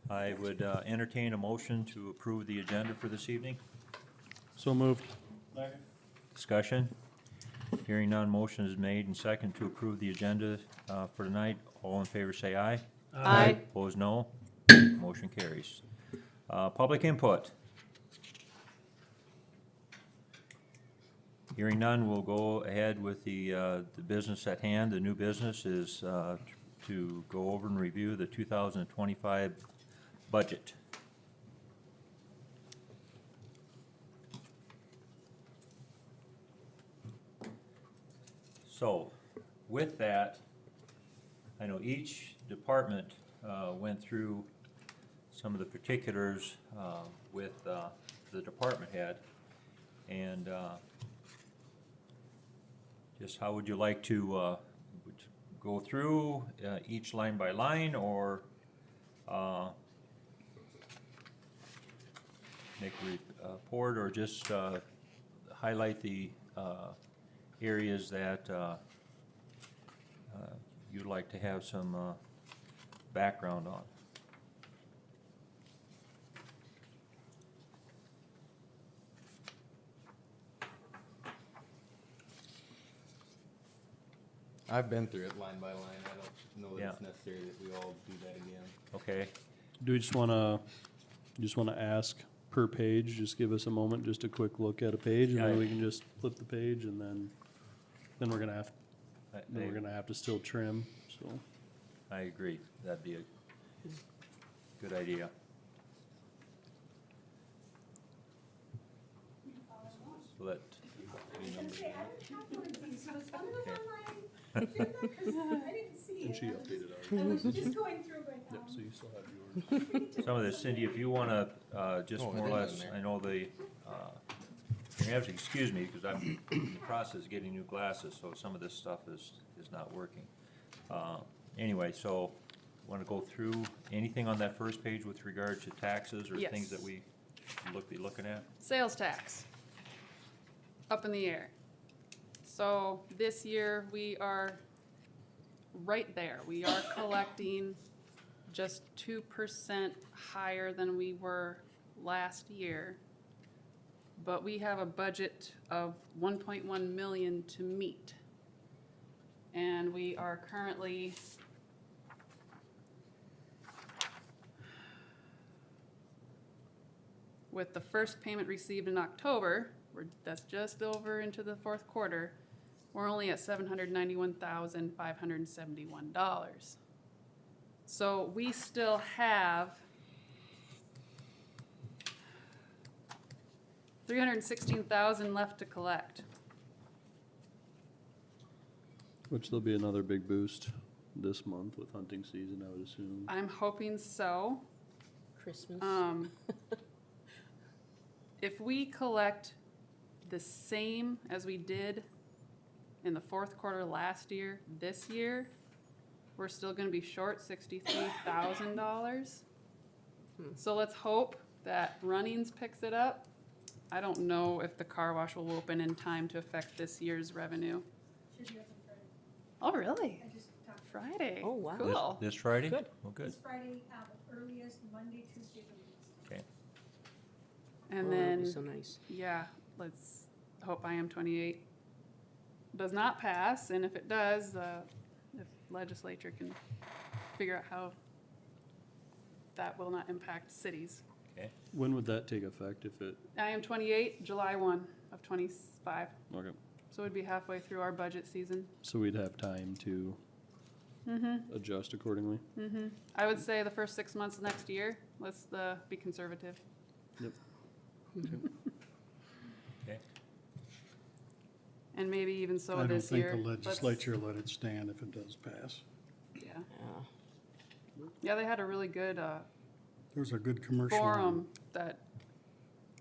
I would entertain a motion to approve the agenda for this evening. So moved. Discussion? Hearing none, motion is made and second to approve the agenda for tonight. All in favor say aye. Aye. Opposed, no. Motion carries. Public input. Hearing none, we'll go ahead with the business at hand. The new business is to go over and review the 2025 budget. So, with that, I know each department went through some of the particulars with the department head. And just how would you like to go through each line by line, or make a report, or just highlight the areas that you'd like to have some background on? I've been through it line by line. I don't know that Yeah. it's necessary that we all do that again. Okay, Do we just wanna ask per page, just give us a moment, just a quick look at a page, and Yeah. then we can just flip the page, and then we're gonna have, then we're I gonna have to still trim, so. I agree, that'd be a good idea. So that, I didn't see And it. she I was updated just- I was just going through, but, Yep, so you still have yours. some of this, Cindy, if you wanna, just Oh, it more or is less, in there. I know the, you have to excuse me, because I'm in the process of getting new glasses, so some of this stuff is not working. Anyway, so, wanna go through anything on that first page with regard to taxes or things that Yes. we be looking at? Sales tax, up in the air. So this year, we are right there. We are collecting just 2% higher than we were last year. But we have a budget of 1.1 million to meet. And we are currently with the first payment received in October, that's just over into the fourth quarter, we're only at $791,571. So we still have $316,000 left to collect. Which there'll be another big boost this month with hunting season, I would assume. I'm hoping so. Christmas. If we collect the same as we did in the fourth quarter last year, this year, we're still gonna be short $63,000. So let's hope that Runnings picks it up. I don't know if the car wash will open in time to affect this year's revenue. Should be open Friday. Oh, really? I just talked. Friday? Oh, wow. Cool. This Friday? Good. Well, good, This Friday, the earliest, Monday, Tuesday, the latest. okay. And Oh, that'd then, be so nice. yeah, let's hope IM 28 does not pass, and if it does, if legislature can figure out how that will not impact cities. Okay, When would that take effect if it, IM 28, July 1 of 25, okay, so we'd be halfway through our budget season. so we'd have time to adjust accordingly? I would say the first 6 months of next year, let's be conservative. Yep. okay. And maybe even so I don't this think year. the let's- legislature let it stand if it does pass. Yeah, Yeah. yeah, they had a really good There's a good commercial. on forum that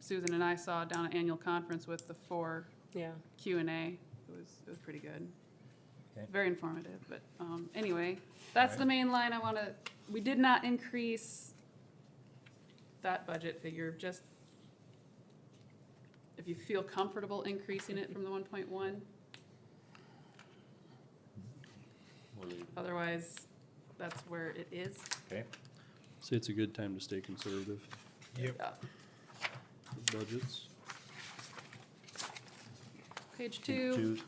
Susan and I saw down at annual conference with the 4 Yeah. Q&A. It was pretty good. Okay. Very informative, but anyway, that's the main line I wanna, we did not increase that budget figure, just if you feel comfortable increasing it from the 1.1, We'll leave it. otherwise, that's where it is. Okay, Say it's a good time to stay conservative Yeah. with budgets. Page two.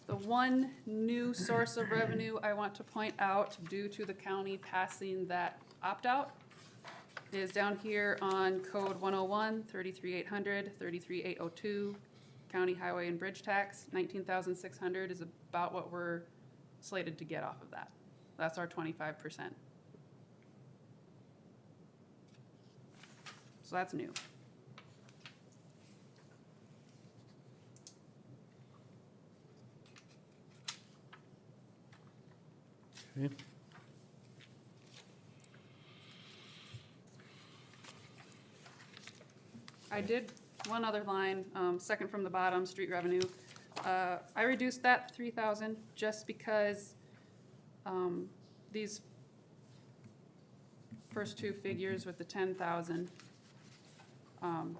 The one new source of revenue I want to point out due to the county passing that opt-out is down here on code 101, 33,800, 33,802, county highway and bridge tax, 19,600 is about what we're slated to get off of that. That's our 25%. So that's new. Okay. I did one other line, second from the bottom, street revenue. I reduced that 3,000 just because, these first two figures with the 10,000,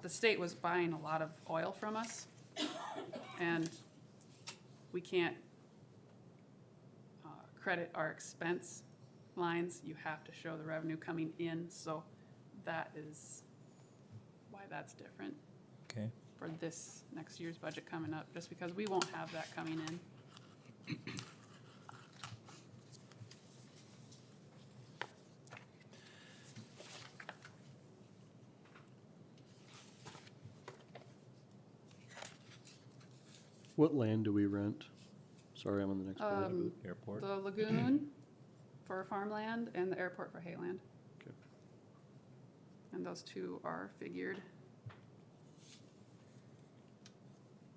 the state was buying a lot of oil from us, and we can't, credit our expense lines. You have to show the revenue coming in, so that is why that's different Okay. for this next year's budget coming up, just because we won't have that coming in. What land do we rent? Sorry, I'm on the next page. Airport? The lagoon for farmland and the airport for hayland. Okay. And those two are figured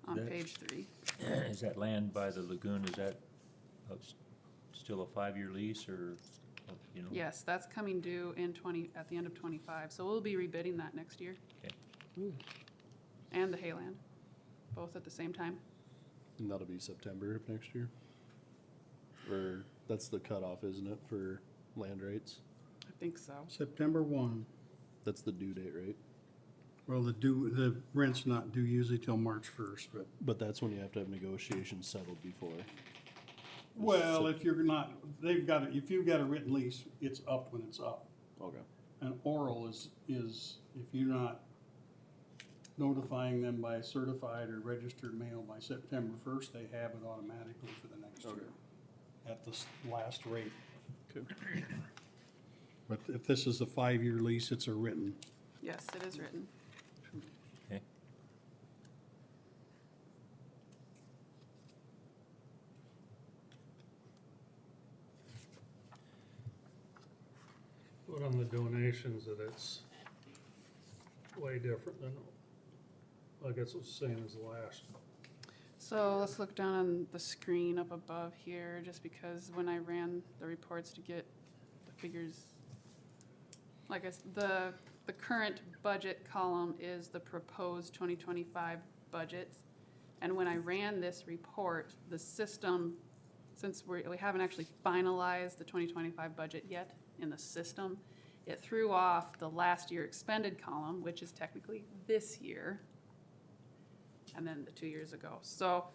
on That- page 3. Is that land by the lagoon, is that still a 5-year lease or, you know? Yes, that's coming due in at the end of 25, so we'll be rebidding that next year. Okay. And the hayland, both at the same time. And that'll be September of next year? Or, that's the cutoff, isn't it, for land rates? I think so. September 1. That's the due date, right? Well, the rent's not due usually till March 1st, but. But that's when you have to have negotiations settled before. Well, if you're not, if you've got a written lease, it's up when it's up. Okay. An oral is if you're not notifying them by certified or registered mail by September 1st, they have it automatically for the next year at the last rate. Okay. But if this is a 5-year lease, it's a written. Yes, it is written. Okay. Put on the donations that it's way different than, I guess it's the same as the last. So let's look down on the screen up above here, just because when I ran the reports to get the figures, like the current budget column is the proposed 2025 budget. And when I ran this report, the system, since we haven't actually finalized the 2025 budget yet in the system, it threw off the last year expended column, which is technically this year, and then the 2 years ago. So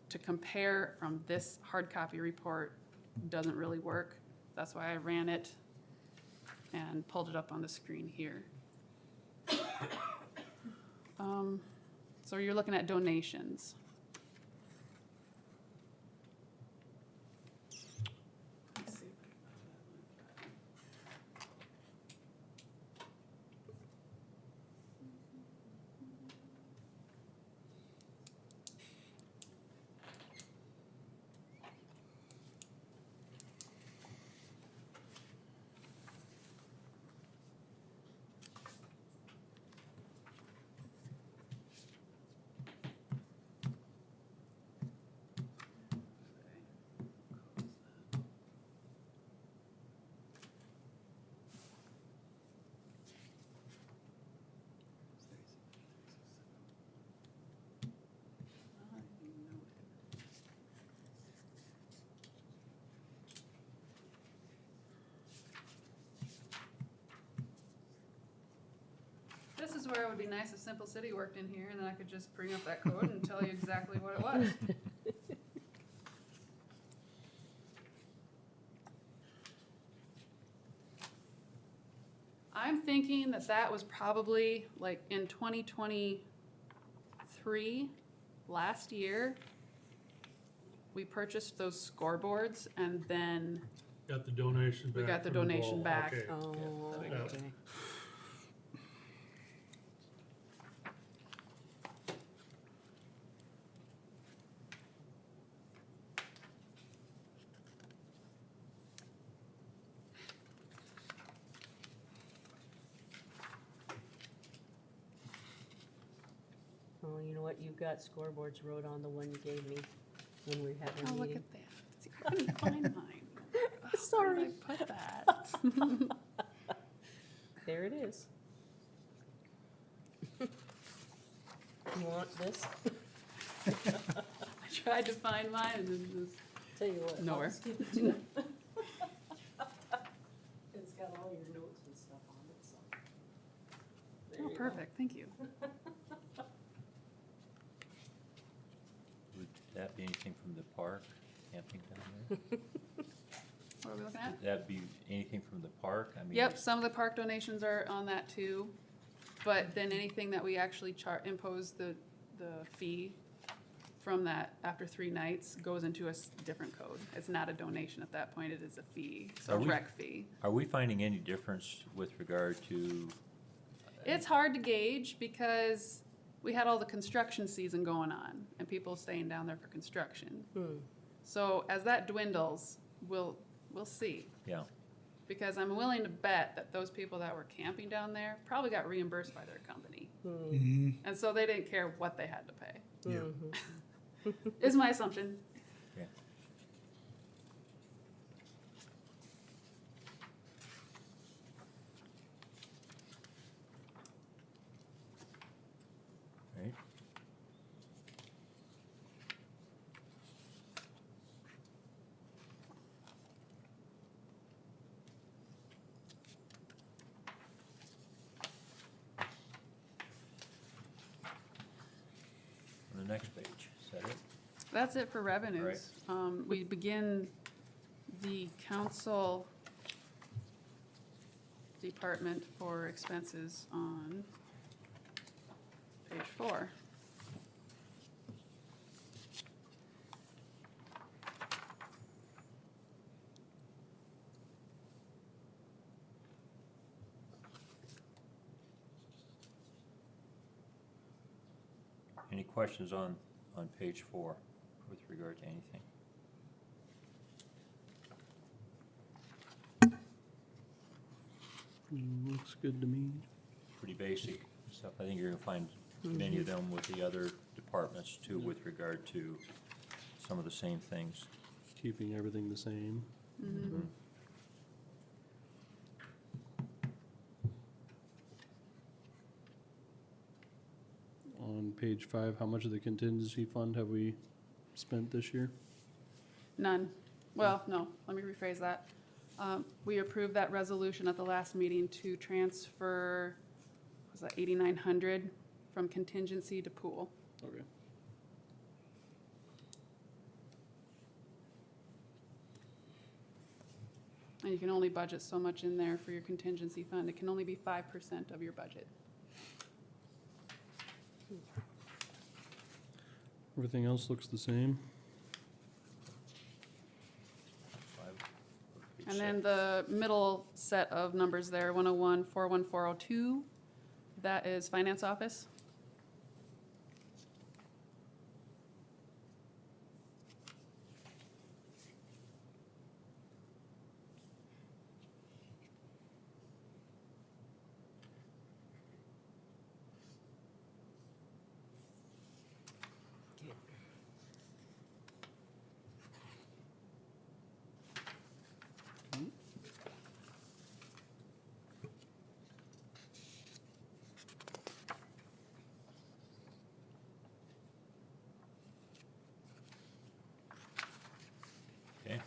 to compare from this hard copy report doesn't really work. That's why I ran it and pulled it up on the screen here. So you're looking at donations. Let's see. This is where it would be nice if Simple City worked in here, and then I could just bring up that code and tell you exactly what it was. I'm thinking that that was probably like in 2023, last year. We purchased those scoreboards and then Got the donation back. We got the from donation ball. back. Okay. Oh, that'd be good. okay. Oh, you know what? You've got scoreboards wrote on the one you gave me when we were having oh, a look meeting. at that. See, I couldn't find mine. Sorry. Where did I put that? There it is. You want this? I tried to find mine and then just. Tell you what. I'll Nowhere. just give it to you. It's got all your notes and stuff on it, so. There Oh, you go. perfect, thank you. Would that be anything from the park, camping down there? What are we looking at? That'd be anything from the park? I mean. Yep, some of the park donations are on that too, but then anything that we actually impose the fee from that after 3 nights goes into a different code. It's not a donation at that point, it is a fee, so Are a we- rec fee. Are we finding any difference with regard to? It's hard to gauge because we had all the construction season going on and people staying down there for construction. So as that dwindles, we'll see. Yeah, Because I'm willing to bet that those people that were camping down there probably got reimbursed by their company. And so they didn't care what they had to pay, is my assumption. yeah. Right. On the next page, is that it? That's it for revenues. We begin the council department for expenses on page 4. Any questions on page 4 with regard to anything? Looks good to me. Pretty basic stuff. I think you're gonna find many of them with the other departments too, with regard to some of the same things. Keeping everything the same. On page 5, how much of the contingency fund have we spent this year? None. Well, no, let me rephrase that. We approved that resolution at the last meeting to transfer, was that 8,900 from contingency to pool? Okay. And you can only budget so much in there for your contingency fund. It can only be 5% of your budget. Everything else looks the same. And then the middle set of numbers there, 101, 41402, that is finance office. Okay,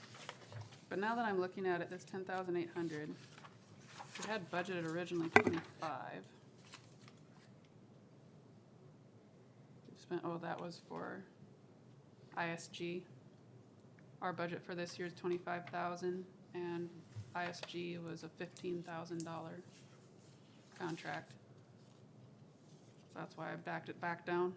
But now that I'm looking at it, this 10,800, we had budgeted originally 25. We spent, oh, that was for ISG. Our budget for this year is 25,000, and ISG was a $15,000 contract. So that's why I backed it back down.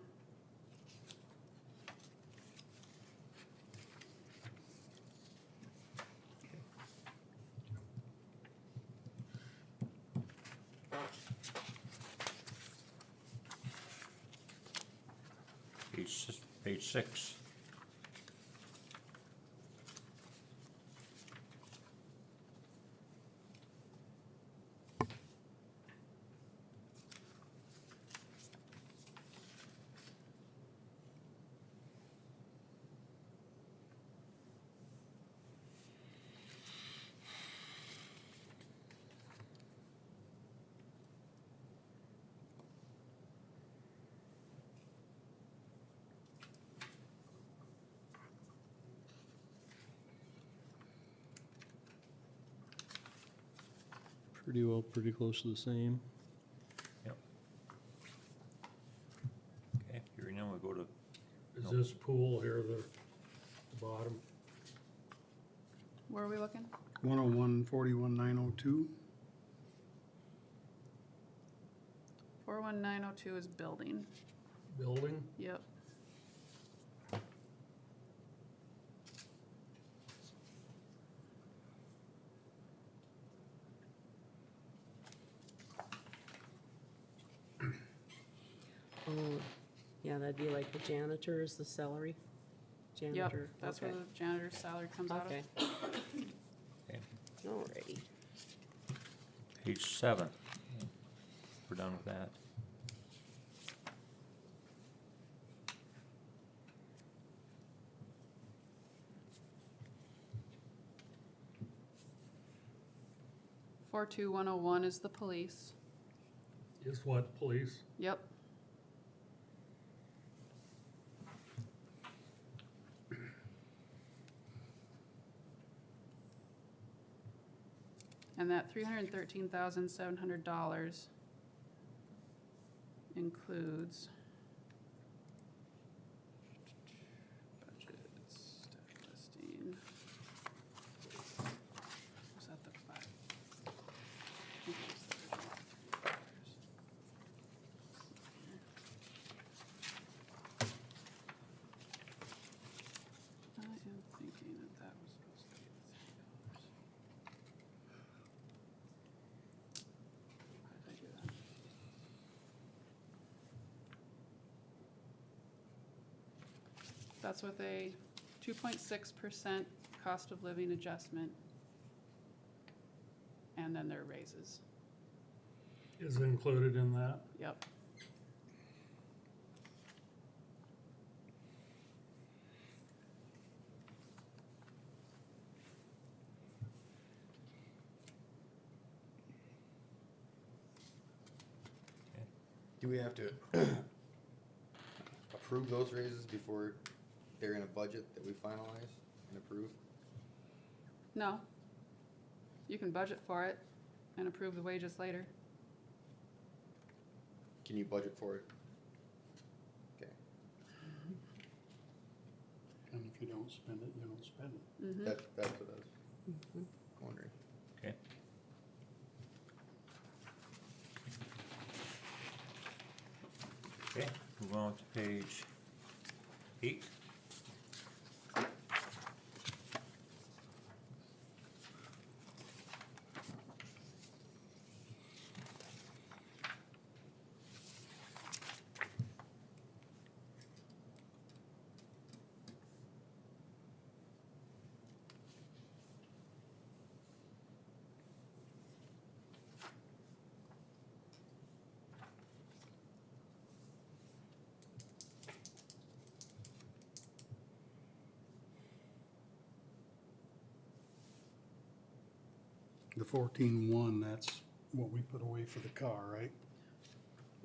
Page 6. Pretty well, pretty close to the same. Yep. Okay, hearing none, we'll go to, Is No. this pool here the bottom? Where are we looking? 101-41-902. 41902 is building. Building? Yep. Oh, yeah, that'd be like the janitors, the salary? Yep, Janitor, that's where okay. the janitor's salary comes out of. Okay, okay, alrighty. page 7. We're done with that. Four two one oh one is the police. Is what, police? Yep. And that $313,700 includes budget, staff listing. Was that the five? I think it was the original. I am thinking that was supposed to be the $3. Why did I do that? That's with a 2.6% cost of living adjustment. And then their raises. Is included in that? Yep. Do we have to approve those raises before they're in a budget that we finalize and approve? No. You can budget for it and approve the wages later. Can you budget for it? Okay, And if you don't spend it, you don't spend it. Mhm. that's what I was wondering. Okay. Okay, move on to page 8. The 14-1, that's what we put away for the car, right?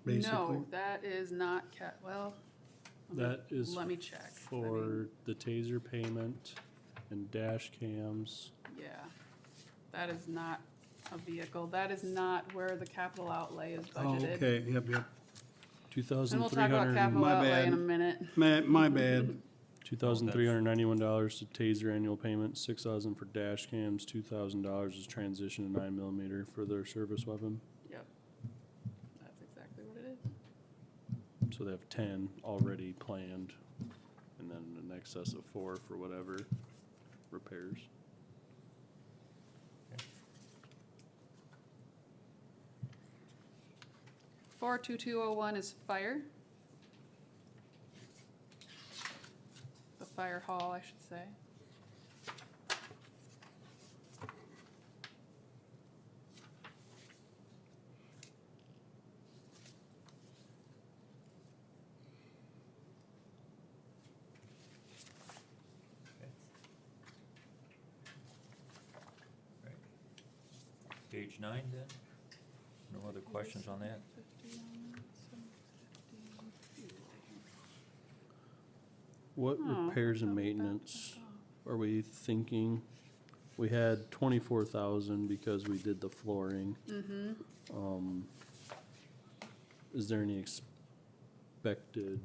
Basically. No, that is not well. let me- That is Let me check. I mean, for the taser payment and dash cams. Yeah, that is not a vehicle. That is not where the capital outlay is Oh, budgeted. okay, yep. And we'll talk about 2,300, capital My outlay in a bad. minute. My bad. $2,391 to taser annual payment, $6,000 for dash cams, $2,000 is transition to 9mm for their service weapon. Yep. So they have 10 already planned, and then an excess of 4 for whatever repairs. 42201 is fire. The fire hall, I should say. Right. Page 9 then? No other questions on that? What Oh, repairs and I thought we maintenance are we thinking? We had 24,000 because we did the flooring. Mm-hmm. Is there any expected?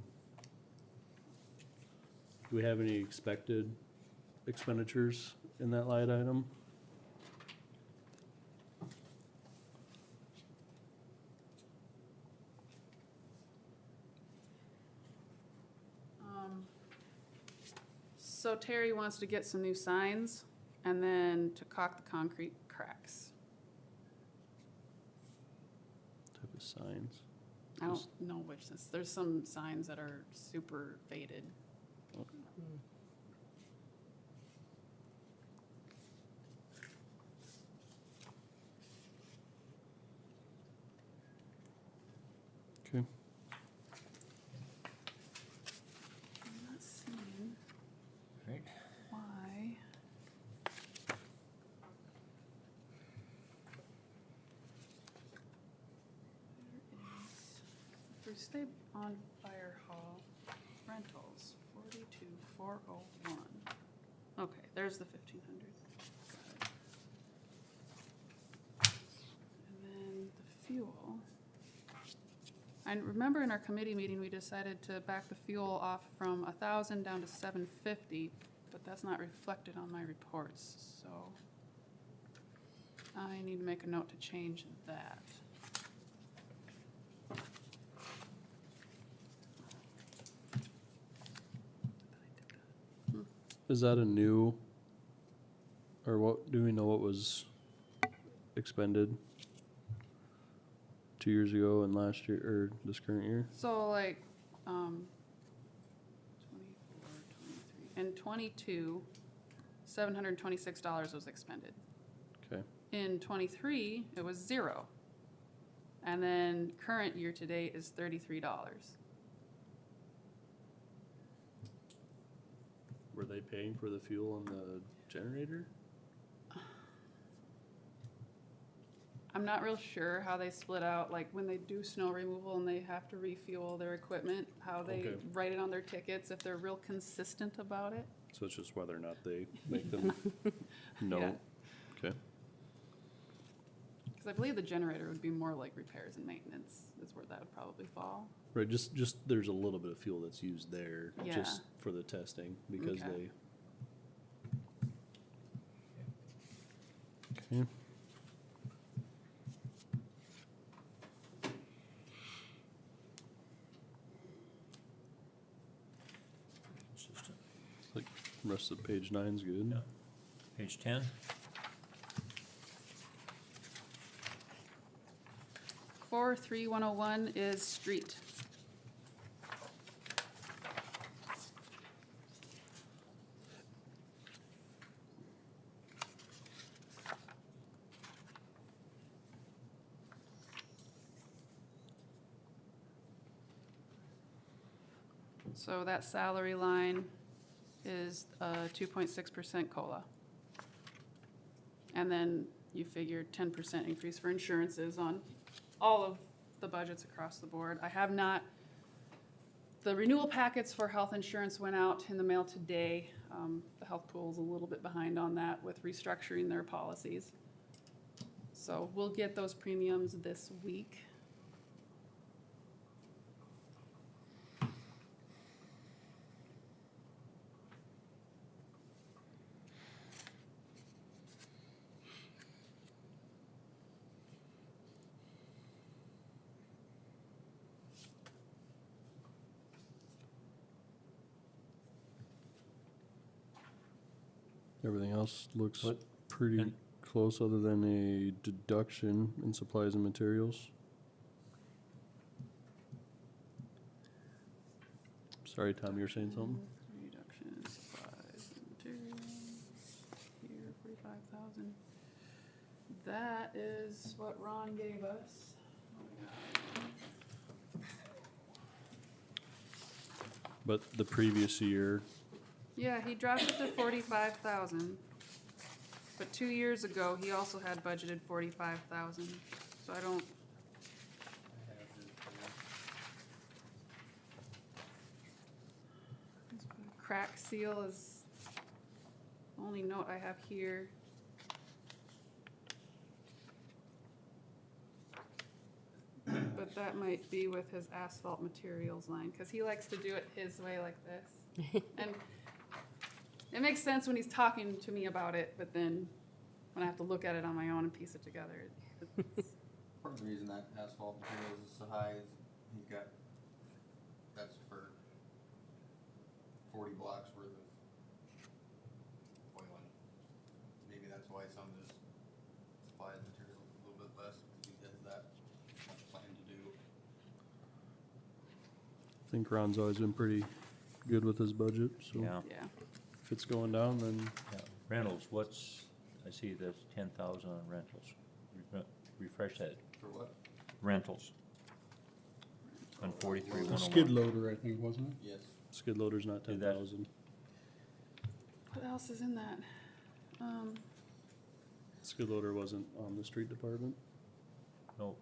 Do we have any expected expenditures in that line item? So Terry wants to get some new signs and then to caulk the concrete cracks. Type of signs? I don't know which, there's some signs that are super faded. Okay. I'm not seeing Right. why. There is, if we stay on fire hall, rentals, 42401. Okay, there's the 1,500. Got it. And then the fuel. I remember in our committee meeting, we decided to back the fuel off from 1,000 down to 750, but that's not reflected on my reports, so I need to make a note to change that. Is that a new, or what, do we know what was expended 2 years ago and last year, or this current year? So like, 24, 23, in 22, $726 was expended. Okay, In 23, it was 0. And then current year-to-date is $33. were they paying for the fuel on the generator? I'm not real sure how they split out, like when they do snow removal and they have to refuel their equipment, how they Okay. write it on their tickets, if they're real consistent about it. So it's just whether or not they make them know? Okay, Because I believe the generator would be more like repairs and maintenance is where that would probably fall. right, just, there's a little bit of fuel that's used there, Yeah. just for the testing, because Okay. Okay. Consistent. Like, rest of page 9's good. Yeah. Page 10. Four, 3101 is street. So that salary line is 2.6% COLA. And then you figure 10% increase for insurances on all of the budgets across the board. I have not, the renewal packets for health insurance went out in the mail today. The health pool's a little bit behind on that with restructuring their policies. So we'll get those premiums this week. Everything else looks What- pretty and- close, other than a deduction in supplies and materials. Sorry, Tom, you were saying something? Reduction in supplies and materials, here, 45,000. That is what Ron gave us. But the previous year, Yeah, he dropped it to 45,000. But 2 years ago, he also had budgeted 45,000, so I don't, crack seal is the only note I have here. But that might be with his asphalt materials line, cause he likes to do it his way like this. And it makes sense when he's talking to me about it, but then when I have to look at it on my own and piece it together, it's, Part of the reason that asphalt materials is so high is he's got, that's for 40 blocks worth of oiling. Maybe that's why some of his supplies materials is a little bit less, because he has that much plan to do. I think Ron's always been pretty good with his budget, so Yeah, yeah. if it's going down, then yeah. Rentals, I see there's 10,000 on rentals. Refresh that, For what? rentals. On 43, The skid 101. loader, I think, wasn't it? Yes. skid loader's not Did 10,000. What else is in that? Skid loader wasn't on the street department. No,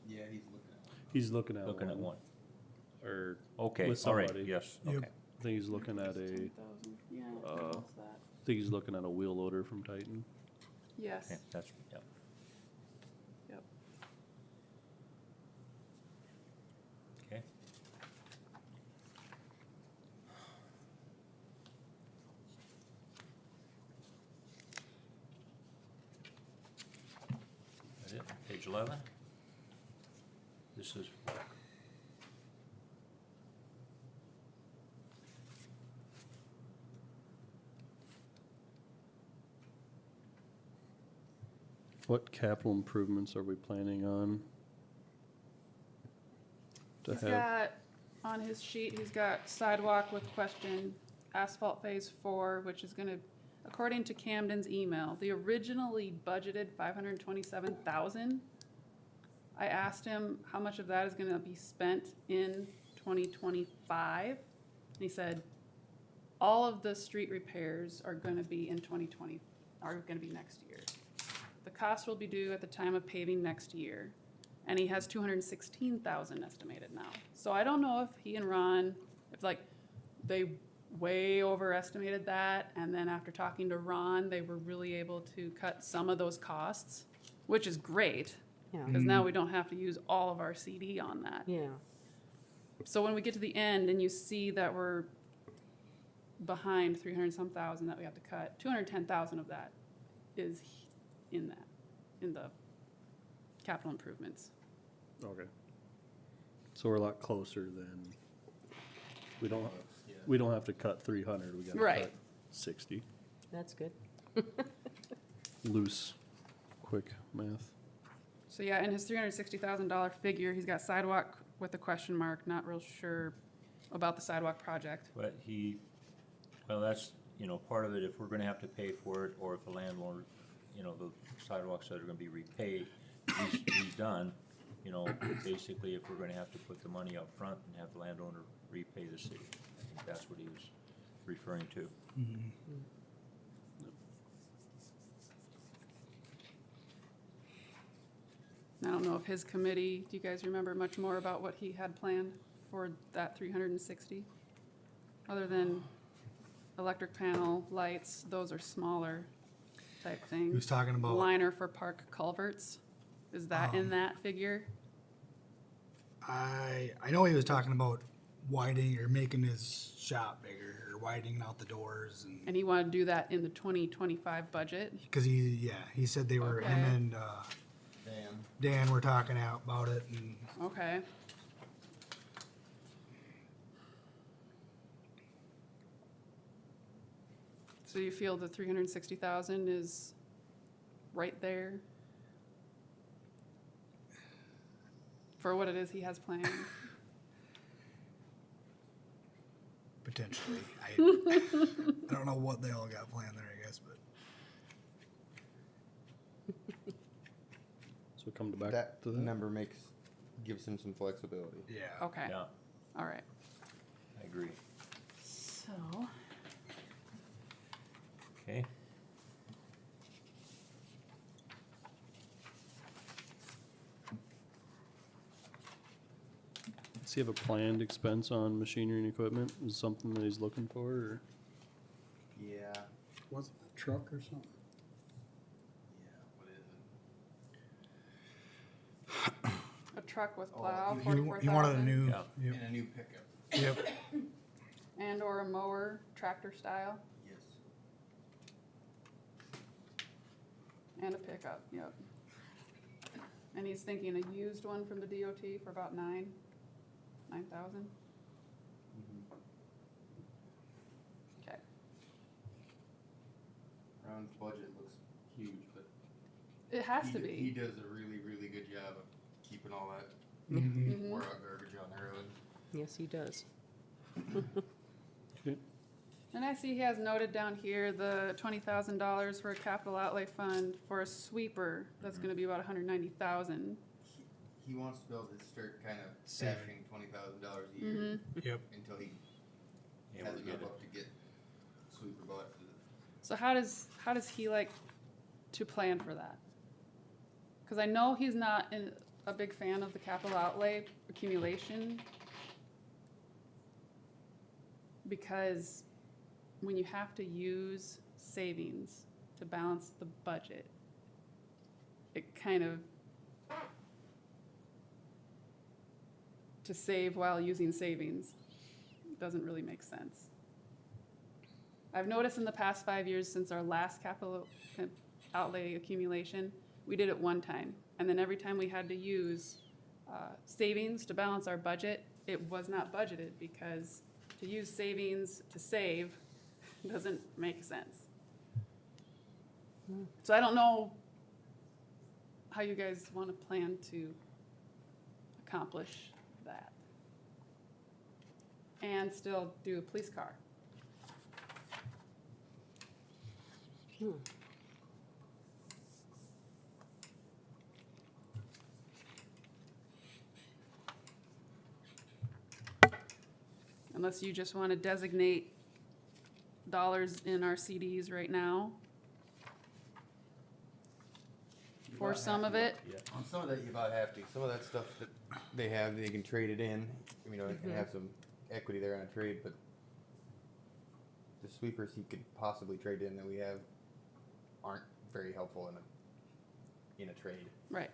Yeah, he's looking at it. He's looking at looking at one. Or Okay, With all right, somebody. yes, Yep. okay. I think he's looking at a, 10,000. Yeah, what else is that? I think he's looking at a wheel loader from Titan. Yes, Okay, that's, yeah. yep. Okay. That it, page 11? This is, What capital improvements are we planning on to He's have? got, on his sheet, he's got sidewalk with question, asphalt phase 4, which is gonna, according to Camden's email, the originally budgeted 527,000. I asked him how much of that is gonna be spent in 2025. And he said, all of the street repairs are gonna be in 2020, are gonna be next year. The cost will be due at the time of paving next year. And he has 216,000 estimated now. So I don't know if he and Ron, if like, they way overestimated that, and then after talking to Ron, they were really able to cut some of those costs, which is great, Yeah, because now we don't have to use all of our CD on that. yeah. So when we get to the end and you see that we're behind 300-some thousand that we have to cut, 210,000 of that is in that, in the capital improvements. Okay. So we're a lot closer than, we don't, Yeah. we don't have to cut 300, we gotta Right. cut 60. That's good. Loose, quick math. So yeah, in his $360,000 figure, he's got sidewalk with a question mark, not real sure about the sidewalk project. but well, that's, part of it, if we're gonna have to pay for it, or if the landlord, the sidewalks that are gonna be repaid, redone, basically, if we're gonna have to put the money up front and have the landowner repay the city. I think that's what he was referring to. I don't know if his committee, do you guys remember much more about what he had planned for that 360? Other than electric panel, lights, those are smaller type He things. was talking about, Liner for park culverts, is that in that figure? I know he was talking about widening or making his shop bigger or widening out the doors And he wanted to do that in the 2025 budget? because he said they were, him Okay. and Dan were talking out about it and Okay. So you feel the 360,000 is right there? For what it is he has planned? Potentially. I don't know what they all got planned there, I guess, but So come back That to that. number gives him some flexibility. yeah. Okay, Yeah, all right. I agree. So, Okay. Does he have a planned expense on machinery and equipment? Is something that he's looking for, or? Yeah, Was it a truck or something? yeah, what is it? a truck with Oh, plow, you- He 44,000. wanted a new, Yeah. yep, And a new pickup. yep. And or a mower, tractor style, Yes. and a pickup, yep. And he's thinking a used one from the DOT for about 9,000? Okay, Ron's budget looks huge, but it has to he be. does a really, really good job of keeping all that Mhm. more garbage on the road. Yes, he does. Okay. And I see he has noted down here the $20,000 for a capital outlay fund for a sweeper, that's gonna be about 190,000. He wants to be able to start kind of Saving. stashing $20,000 a year Yep. until he Yeah, has we'll enough get it. up to get sweeper bought. So how does he like to plan for that? Cause I know he's not a big fan of the capital outlay accumulation. Because when you have to use savings to balance the budget, it kind of, to save while using savings doesn't really make sense. I've noticed in the past 5 years since our last capital outlay accumulation, we did it one time. And then every time we had to use savings to balance our budget, it was not budgeted because to use savings to save doesn't make sense. So I don't know how you guys want to plan to accomplish that. And still do a police car. Unless you just want to designate dollars in our CDs right now for some of it. Yeah. On some of that, you about have to. Some of that stuff that they have, they can trade it in. You know, it can have some equity there on a trade, but the sweepers he could possibly trade in that we have aren't very helpful in a trade. Right.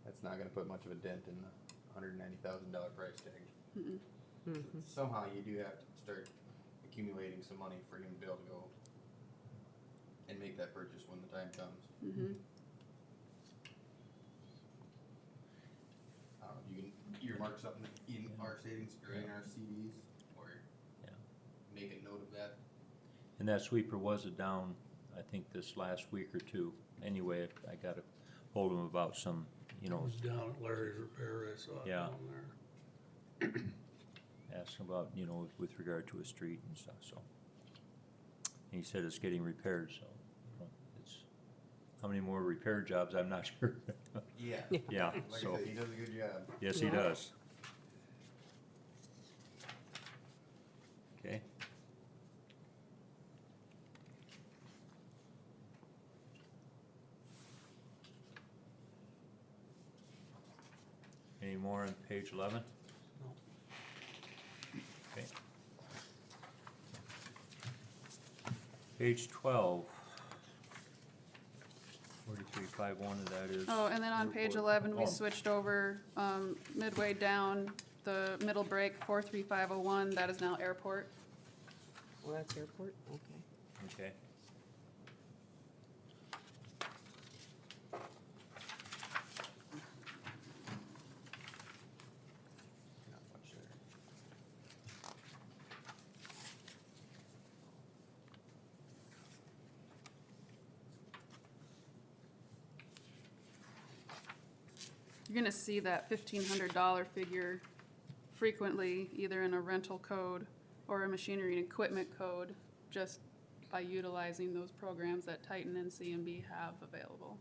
That's not going to put much of a dent in the $190,000 price tag. Somehow you do have to start accumulating some money for him to be able to go and make that purchase when the time comes. I don't know, you can earmark something in our savings or in our CDs, or Yeah. make a note of that. And that sweeper was down, I think, this last week or two. Anyway, I got a hold of him about some, you It know, was down at Larry's Repair, I saw it Yeah. down there. asked him about, you know, with regard to a street and stuff, so. And he said it's getting repaired, so, you know, it's, how many more repair jobs, I'm not sure. Yeah. Yeah, Like so, I said, he does a good job. yes, he Yeah. does. Okay. Any more on page 11? Okay. Page 12. 4351 of that is. Oh, and then on page report. 11, we Oh, switched over midway down the middle break, 43501, that is now airport. Well, that's airport, okay. Okay. Not much there. you're gonna see that $1,500 figure frequently, either in a rental code or a machinery and equipment code, just by utilizing those programs that Titan and CMB have available.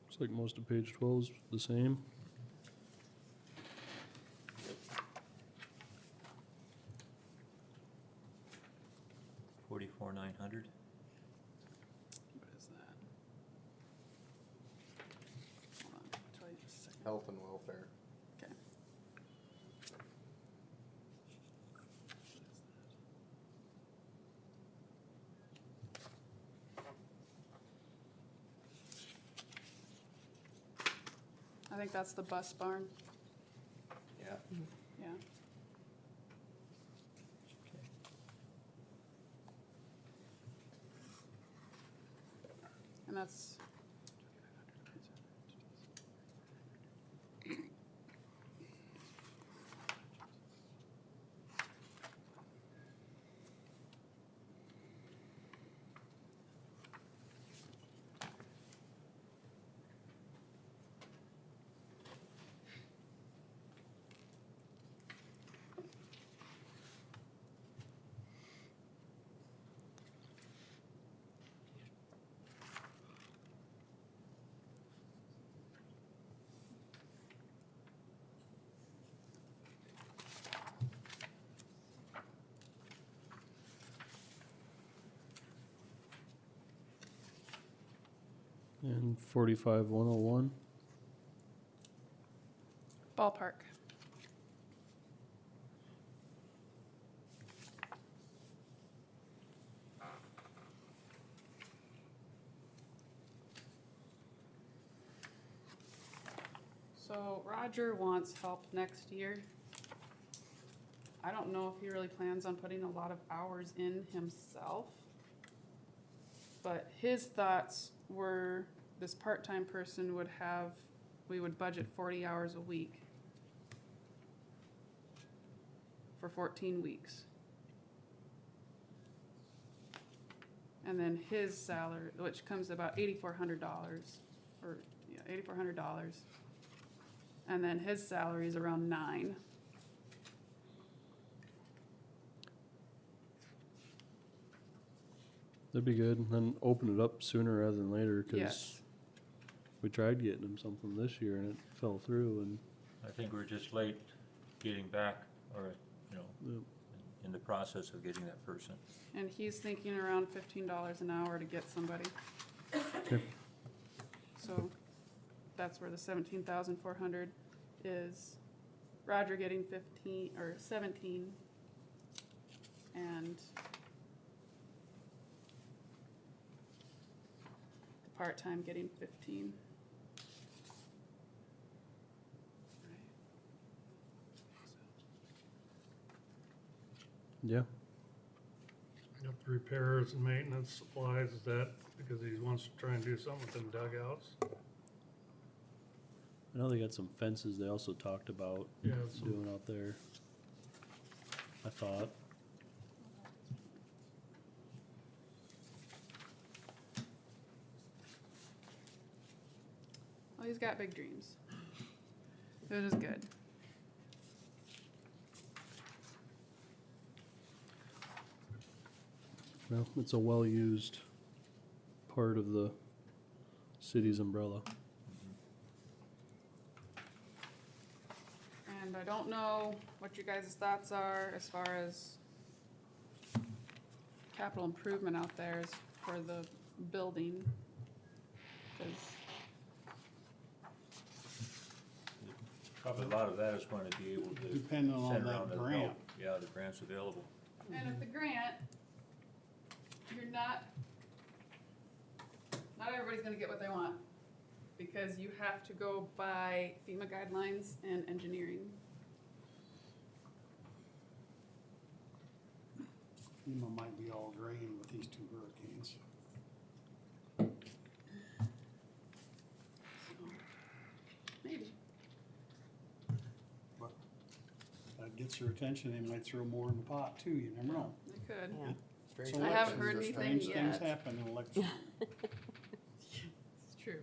Looks like most of page 12 is the same. $44,900. What is that? Hold on, I'll tell you in a second. Health and welfare. Okay. I think that's the bus barn, Yeah. yeah. And that's. And 45,101. Ballpark. So Roger wants help next year. I don't know if he really plans on putting a lot of hours in himself. But his thoughts were this part-time person would have, we would budget 40 hours a week for 14 weeks. And then his salary, which comes to about $8,400, or, yeah, $8,400. And then his salary is around $9,000. That'd be good. And then open it up sooner rather than later, because Yes. we tried getting him something this year and it fell through. And I think we're just late getting back, or, you know, Yep. in the process of getting that person. And he's thinking around $15 an hour to get somebody. Okay. So that's where the 17,400 is. Roger getting 15 or 17, and the part-time getting 15. Yeah. Got the repairs and maintenance supplies, is that because he wants to try and do something with them dugouts? I know they got some fences they also talked about Yeah, some- doing out there. I thought. Well, he's got big dreams. It is good. Well, it's a well-used part of the city's umbrella. And I don't know what your guys' thoughts are as far as capital improvement out there is for the building. 'Cause Probably a lot of that is going to be able to. Depending on center that around the grant. help. Yeah, the grant's available. And if the grant, you're not not everybody's gonna get what they want, because you have to go by FEMA guidelines and engineering. FEMA might be all grain with these two hurricanes. Maybe. But that gets their attention, they might throw more in the pot too, you never know. They could. Yeah. Strange So I haven't elections heard are anything strange. Strange things yet. happen in elections. It's true.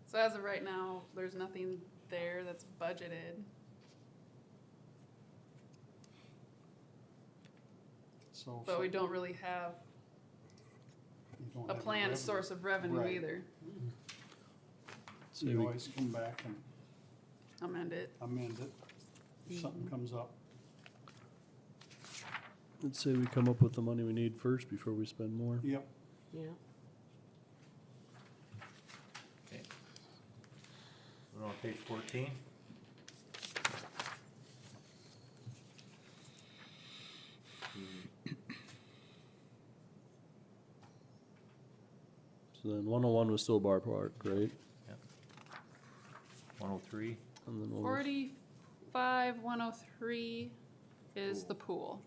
So as of right now, there's nothing there that's budgeted. So. But we don't really have you don't a have the planned revenue. source of revenue Right. either. So Say you we- always come back and Amend it. amend it if something comes up. Let's say we come up with the money we need first before we spend more. Yep, Yeah. Okay. We're on page 14. So then 101 was still Bar Park, right? 103. And then we'll, 45, 103 is the pool.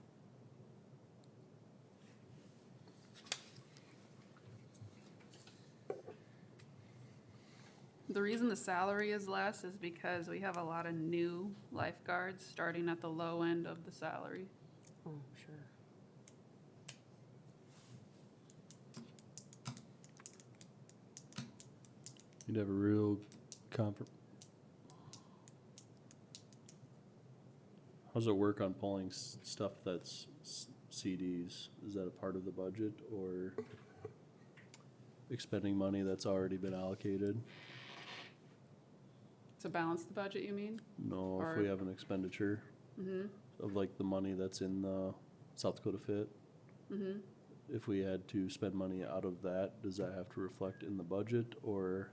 The reason the salary is less is because we have a lot of new lifeguards starting at the low end of the salary. Oh, sure. you'd have a real How's it work on pulling stuff that's CDs? Is that a part of the budget or expending money that's already been allocated? To balance the budget, you mean? No, if Or- we have an expenditure Mm-hmm, of like the money that's in the South Dakota Fit, mm-hmm. if we had to spend money out of that, does that have to reflect in the budget or?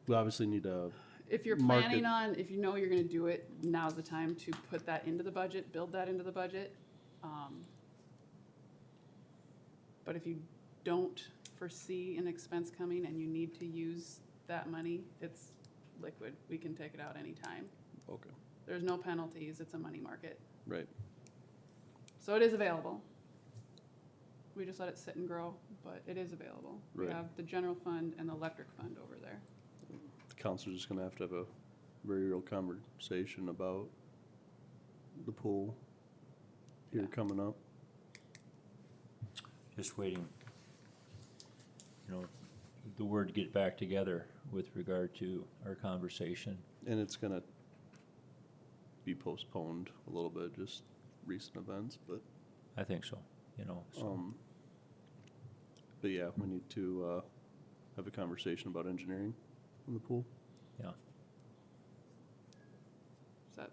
We obviously need to, If you're Market- planning on, if you know you're gonna do it, now's the time to put that into the budget, build that into the budget. But if you don't foresee an expense coming and you need to use that money, it's liquid. We can take it out anytime. okay, There's no penalties. It's a money market. right. So it is available. We just let it sit and grow, but it is available. We Right. have the general fund and the electric fund over there. The council's just gonna have to have a very real conversation about the pool here Yeah. coming up. Just waiting, the word to get back together with regard to our conversation. And it's gonna be postponed a little bit, just recent events, but, I think so, so. but yeah, we need to, have a conversation about engineering in the pool. Yeah. Is that?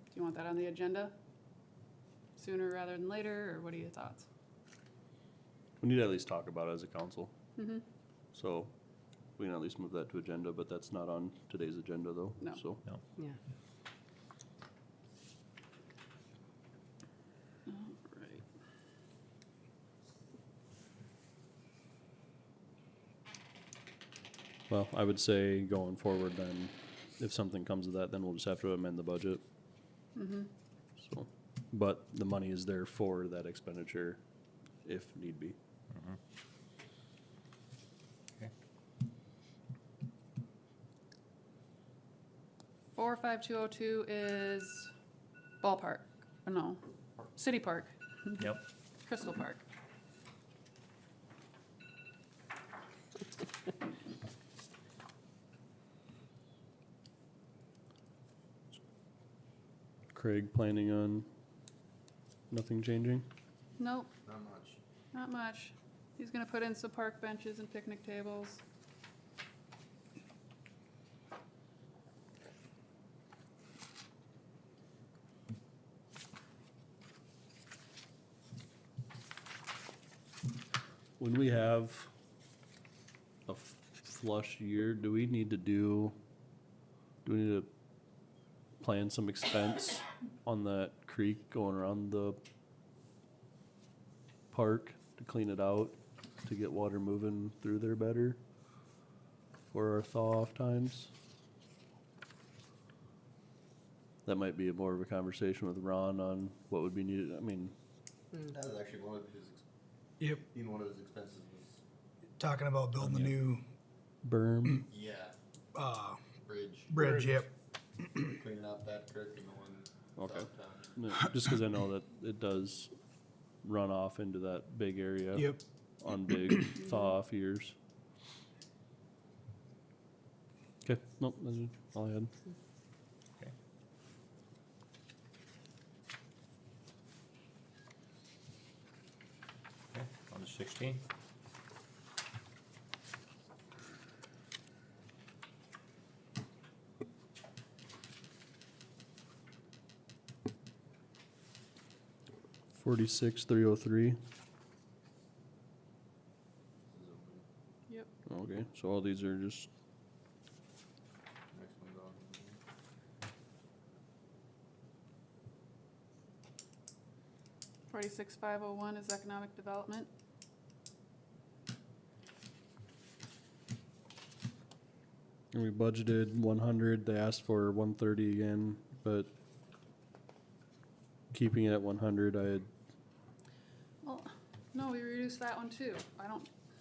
Do you want that on the agenda? Sooner rather than later, or what are your thoughts? We need to at least talk about it as a council, Mm-hmm. so we can at least move that to agenda, but that's not on today's agenda though, No. so. Yeah. Alright. Well, I would say going forward then, if something comes of that, then we'll just have to amend the budget. Mm-hmm. So, but the money is there for that expenditure if need be. Okay. 45202 is ballpark, no, city park, Yep. Crystal Park. Craig planning on nothing changing? Nope, Not much. not much. He's gonna put in some park benches and picnic tables. When we have a flush year, do we need to plan some expense on that creek going around the park to clean it out, to get water moving through there better for our thaw-off times. That might be more of a conversation with Ron on what would be needed. I mean, That was actually one of his, Yep, even one of his expenses was, talking about building a new, berm. yeah, bridge, bridge, yep. cleaning out that creek and the one Okay. southbound. No, just because I know that it does run off into that big area Yep. on big thaw-off years. Okay, nope, that's all I had. Okay. Okay, on to 16. $46,303. Yep. Okay, so all these are just, Next one's on. 46501 is economic development. and we budgeted 100, they asked for 130 again, but keeping it at 100, I had, Well, no, we reduced that one too.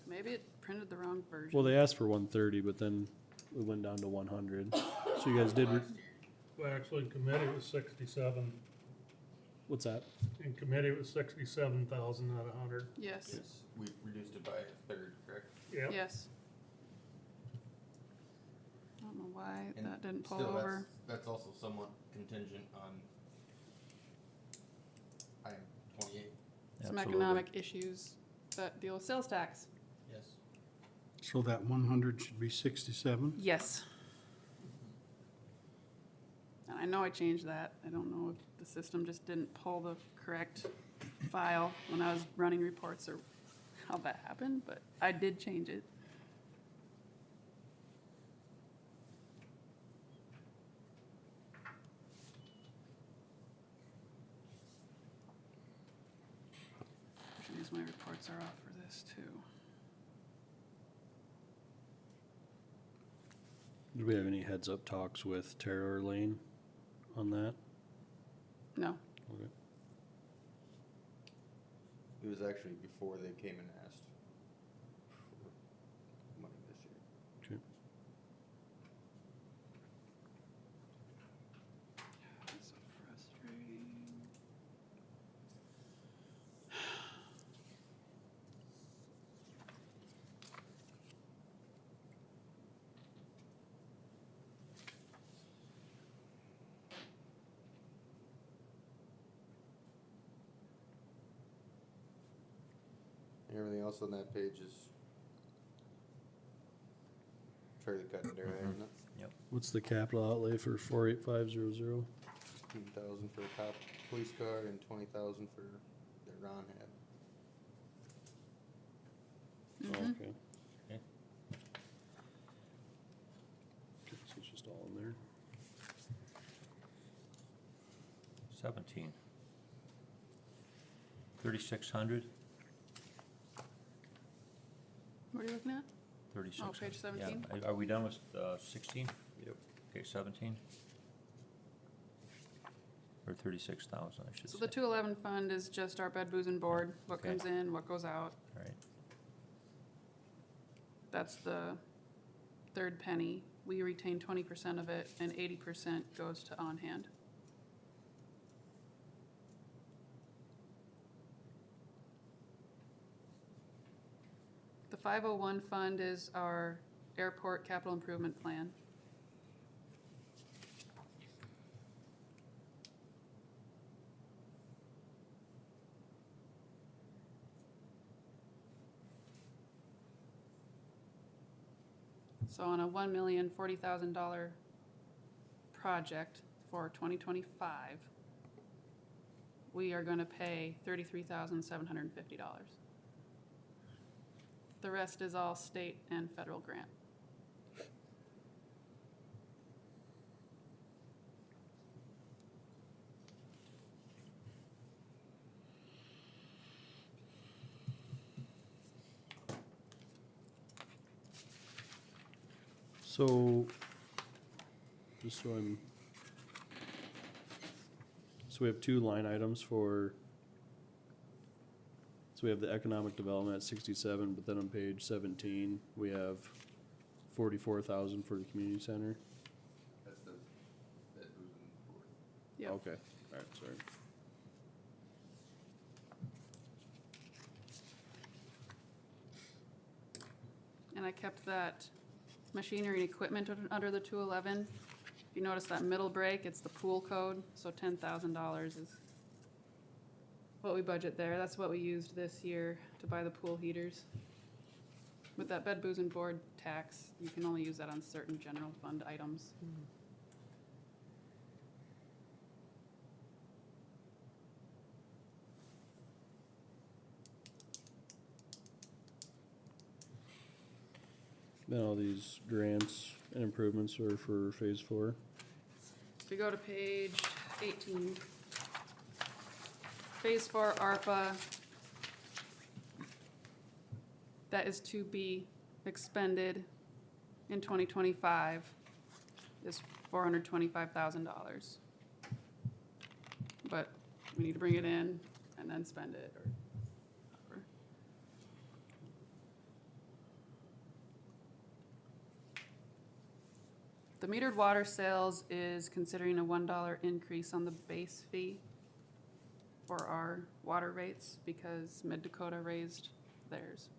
Maybe it printed the wrong version. well, they asked for 130, but then we went down to 100. So you guys did, Well, actually, in committee it was 67, what's that? in committee it was 67,000, not 100. Yes, Yes, we reduced it by a third, correct? Yep. yes. I don't know why And that didn't pull still, over. That's also somewhat contingent on item 28. Some Absolutely. economic issues that deal with sales tax. Yes. So that 100 should be 67? Yes. And I know I changed that. I don't know if the system just didn't pull the correct file when I was running reports or how that happened, but I did change it. Which means my reports are off for this too. Did we have any heads-up talks with Terror Lane on that? No, Okay. It was actually before they came and asked for money this year. Okay. it's so frustrating. Everything else on that page is fairly cut and dry, isn't it? What's the capital outlay for 48500? 15,000 for a cop police car and 20,000 for the Ron had. Mhm. Okay. Okay. Okay, so it's just all in there. 17. 3,600, What are you looking at? 3,600. Oh, page 17? Yeah. Are we done with 16? Yep. Okay, 17? Or 36,000, I should So say. the 211 fund is just our bed, booze, and board, what Okay. comes in, what goes out. All right. That's the third penny. We retain 20% of it, and 80% goes to on-hand. The 501 fund is our airport capital improvement plan. So on a $1,040,000 project for 2025, we are gonna pay $33,750. The rest is all state and federal grant. So, just so I'm, so we have two line items for, so we have the economic development at 67, but then on page 17, we have 44,000 for the community center. That's the, that was in board. Yep. Okay, alright, sorry. And I kept that machinery and equipment under the 211. If you notice that middle break, it's the pool code, so $10,000 is what we budget there. That's what we used this year to buy the pool heaters. With that bed, booze, and board tax, you can only use that on certain general fund items. Then all these grants and improvements are for phase 4. If we go to page 18, Phase 4 ARPA, that is to be expended in 2025, is $425,000. But we need to bring it in and then spend it, or however. The metered water sales is considering a $1 increase on the base fee for our water rates because Mid-Dakota raised theirs.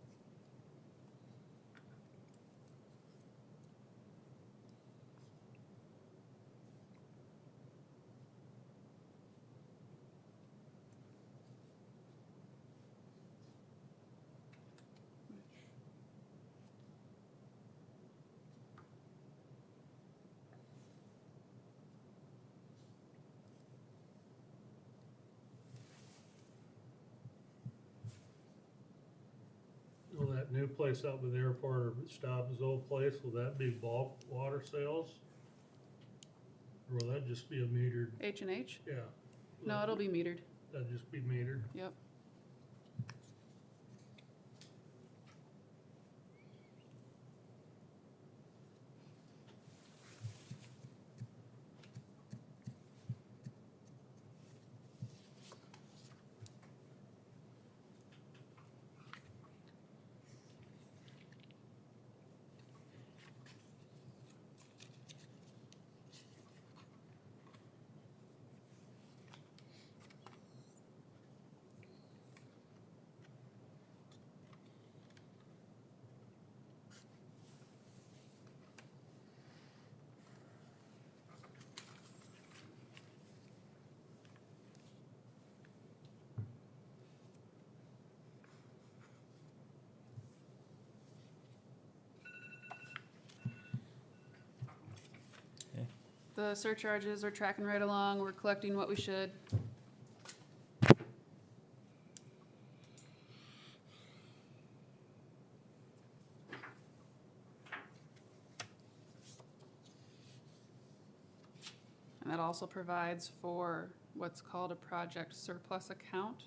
Will that new place out by the airport or Staub's old place, will that be bulk water sales? Or will that just be a metered, H&H? yeah? No, it'll be metered, That'd just be metered? yep. The surcharges are tracking right along, we're collecting what we should. And that also provides for what's called a project surplus account.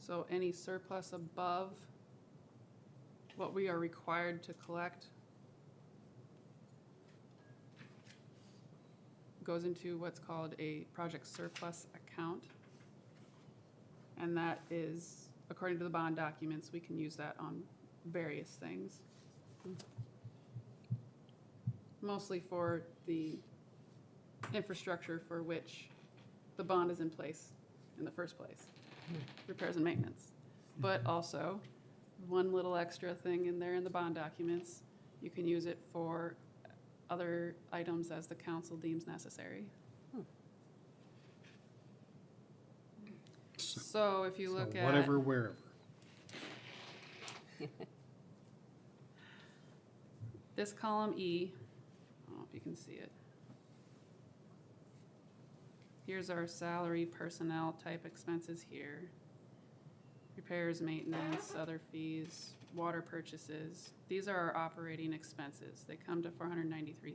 So any surplus above what we are required to collect goes into what's called a project surplus account. And that is, according to the bond documents, we can use that on various things. Mostly for the infrastructure for which the bond is in place in the first place, repairs and maintenance. But also, one little extra thing in there in the bond documents, you can use it for other items as the council deems necessary. So if you So look at. whatever, wherever. This column E, I don't know if you can see it. Here's our salary, personnel type expenses here. Repairs, maintenance, other fees, water purchases. These are our operating expenses. They come to $493,000.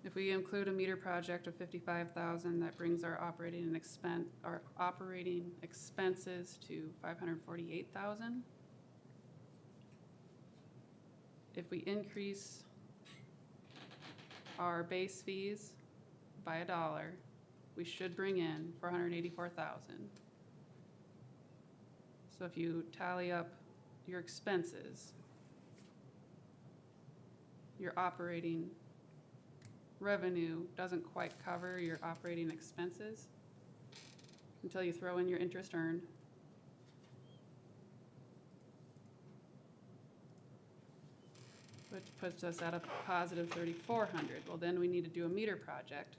If we include a meter project of $55,000, that brings our operating expenses to $548,000. if we increase our base fees by $1, we should bring in $484,000. So if you tally up your expenses, your operating revenue doesn't quite cover your operating expenses until you throw in your interest earned. Which puts us at a positive 3,400. Well, then we need to do a meter project.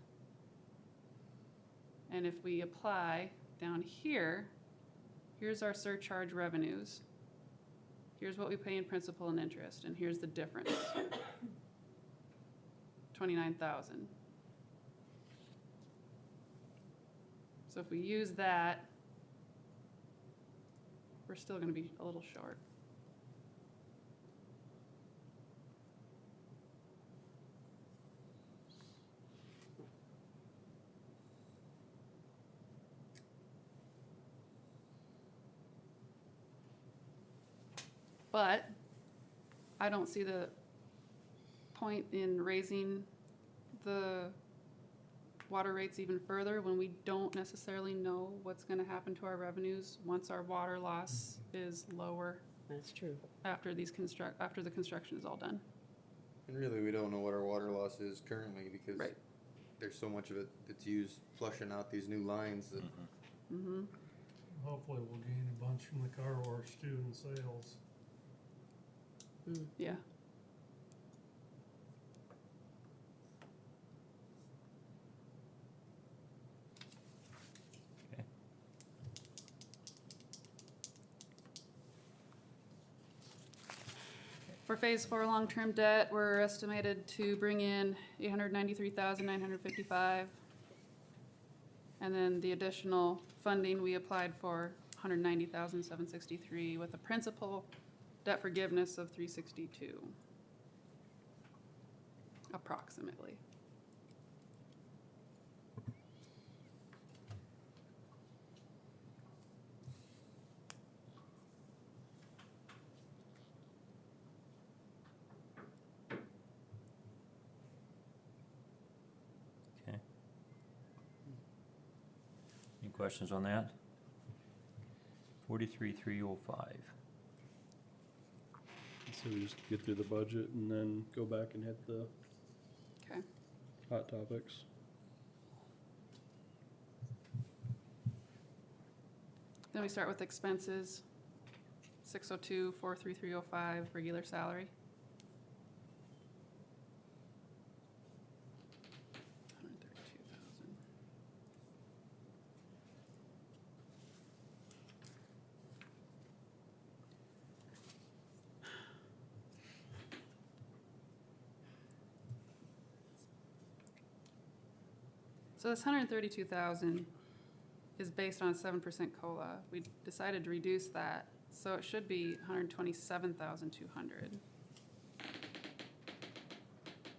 And if we apply down here, here's our surcharge revenues. Here's what we pay in principal and interest, and here's the difference. 29,000. So if we use that, we're still gonna be a little short. But I don't see the point in raising the water rates even further when we don't necessarily know what's gonna happen to our revenues once our water loss is lower That's true. after the construction is all done. And really, we don't know what our water loss is currently because Right. there's so much of it that's used flushing out these new lines that Mm-hmm. Hopefully we'll gain a bunch from the car wash too in sales. Yeah. Okay. For phase 4 long-term debt, we're estimated to bring in $893,955. And then the additional funding we applied for, $190,763 with a principal debt forgiveness of $362. Approximately. Okay. Any questions on that? 43,305. So we just get through the budget and then go back and hit the Okay. hot topics. Then we start with expenses. 602, 43305, regular salary. 132,000. So this 132,000 is based on a 7% COLA. We decided to reduce that, so it should be 127,200.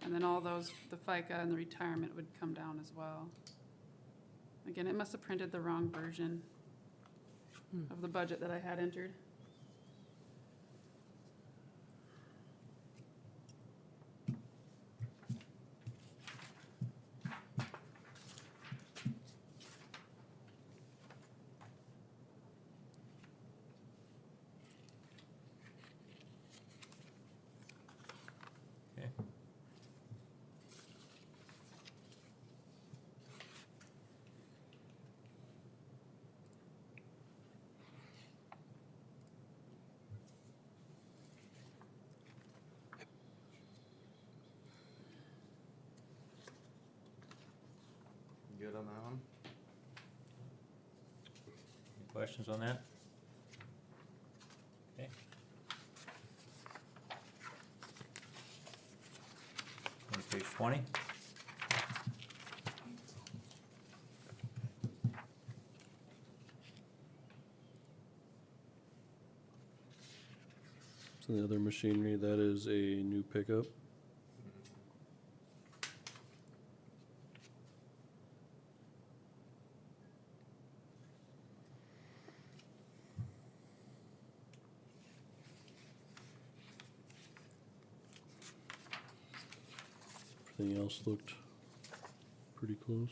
And then all those, the FICA and the retirement would come down as well. Again, it must have printed the wrong version of the budget that I had entered. Okay. good on that one. Any questions on that? Okay. On page 20. So the other machinery, that is a new pickup. Everything else looked pretty close.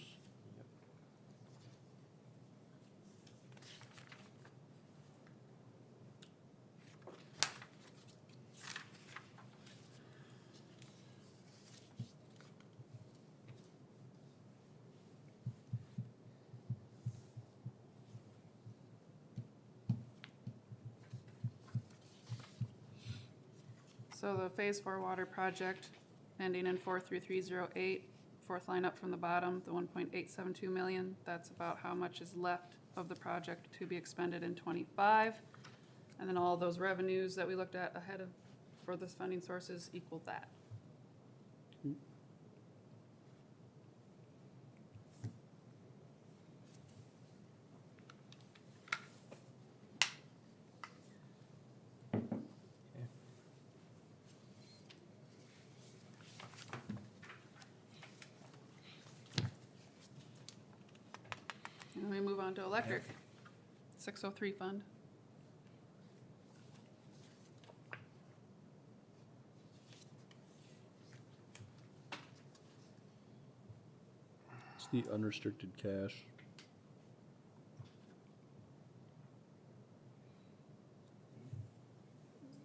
So the Phase 4 water project ending in 43308, fourth line up from the bottom, the 1.872 million, that's about how much is left of the project to be expended in '25. And then all those revenues that we looked at ahead of, for this funding sources equal that. And we move on to electric, 603 fund. It's the unrestricted cash.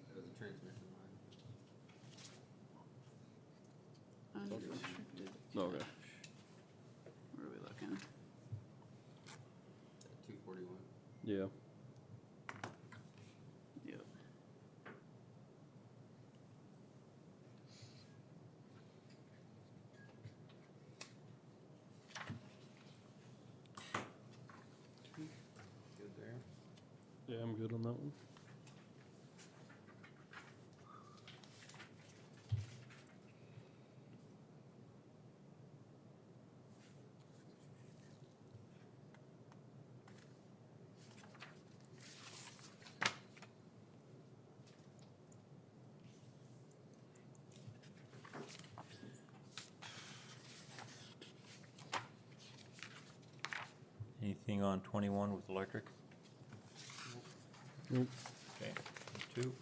That was a transmission line. Unrestricted. Okay. Where are we looking? 241. Yeah. Yep. Good there. Yeah, I'm good on that one. Anything on 21 with electric? Nope. Okay, 2.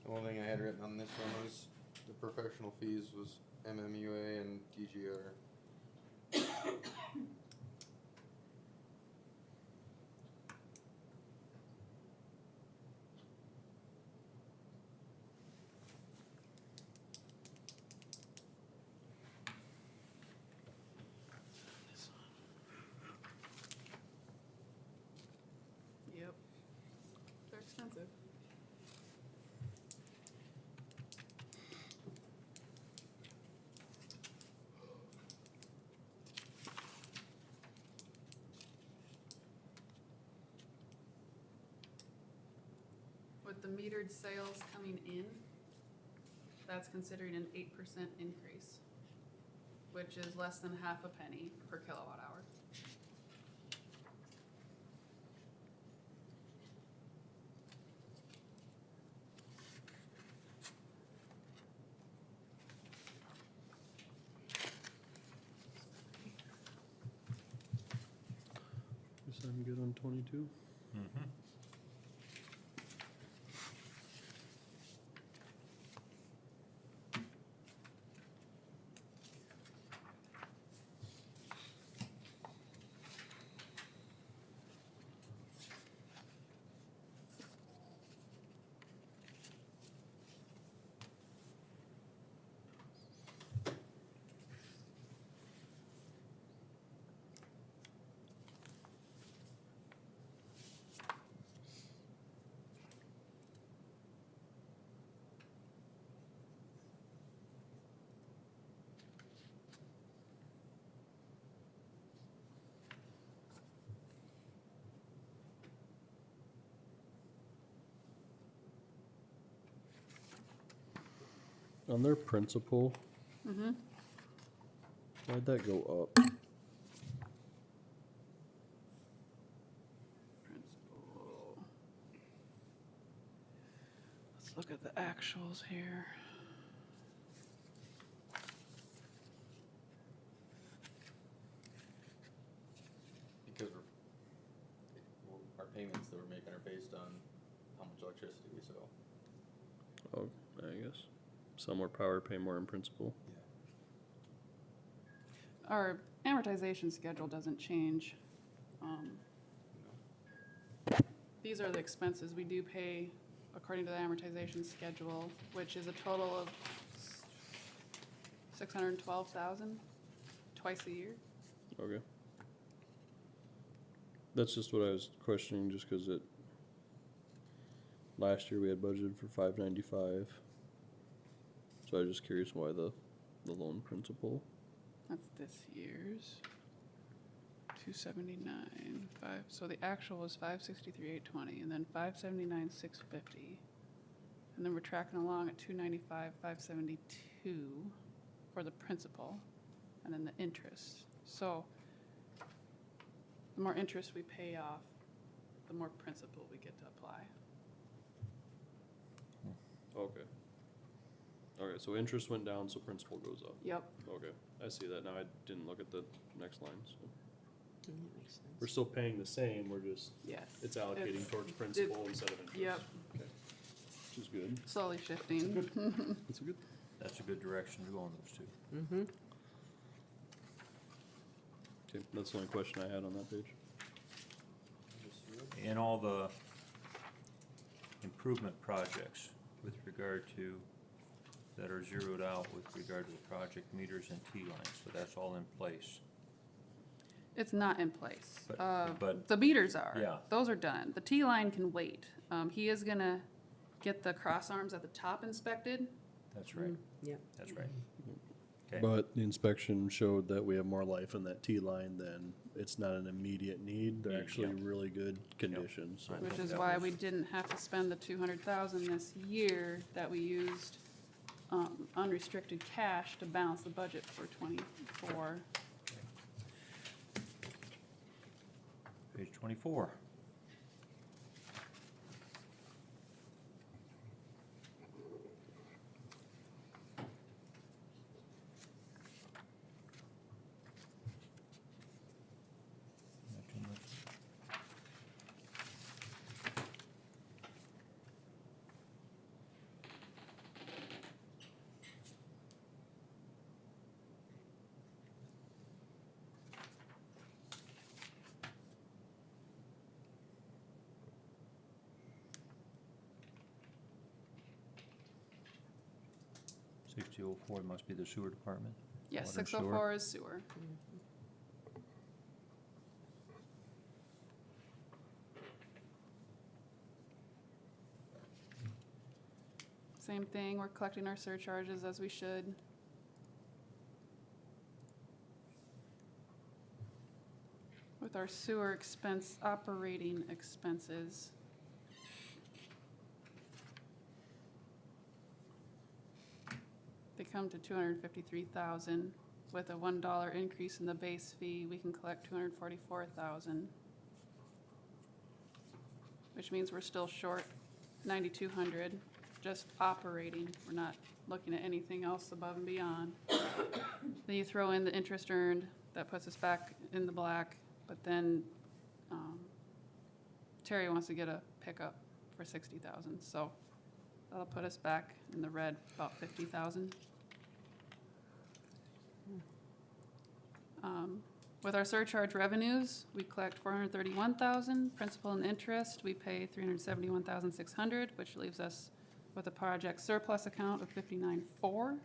The only thing I had written on this one was the professional fees was MMUA and DGR. Yep. They're expensive. With the metered sales coming in, that's considering an 8% increase, which is less than half a penny per kilowatt hour. Guess I'm good on 22. Mm-hmm. On their principal, Mm-hmm. why'd that go up? Principal. Let's look at the actuals here. payments that we're making are based on how much electricity we sell. Oh, I guess. Sell more power, pay more in principal. Our amortization schedule doesn't change. These are the expenses we do pay according to the amortization schedule, which is a total of 612,000 twice a year. Okay. That's just what I was questioning, just cause last year we had budgeted for 595. So I was just curious why the loan principal. That's this year's. 279, 5, so the actual was 563,820, and then 579,650. And then we're tracking along at 295, 572 for the principal, and then the interest. So the more interest we pay off, the more principal we get to apply. Okay. Okay, so interest went down, so principal goes up. Yep. Okay, I see that now. I didn't look at the next line, so. That makes sense. We're still paying the same, we're just, Yes. it's allocating It's- towards principal instead of interest. Yep. Okay, which is good. Slowly shifting. That's a good. That's a good direction to go on those two. Mm-hmm. Okay, that's the only question I had on that page. In all the improvement projects with regard to, that are zeroed out with regard to the project meters and T-lines, so that's all in place. It's not in place. But- The meters are. Yeah. Those are done. The T-line can wait. He is gonna get the cross arms at the top inspected. That's right, Yeah. that's right. Okay, But the inspection showed that we have more life in that T line than, it's not an immediate need, they're Yeah. actually really good condition, so. Right. Which think is that why was- we didn't have to spend the 200,000 this year that we used unrestricted cash to balance the budget for '24. page 24. Not too much. $6004 must be the sewer department. Yes, Water and 604 is sewer. Same thing, we're collecting our surcharges as we should. With our sewer expense, operating expenses. They come to 253,000. With a $1 increase in the base fee, we can collect 244,000. Which means we're still short 9,200, just operating. We're not looking at anything else above and beyond. Then you throw in the interest earned, that puts us back in the black. But then Terry wants to get a pickup for 60,000, so that'll put us back in the red, about 50,000. With our surcharge revenues, we collect 431,000. Principal and interest, we pay 371,600, which leaves us with a project surplus account of 59,400.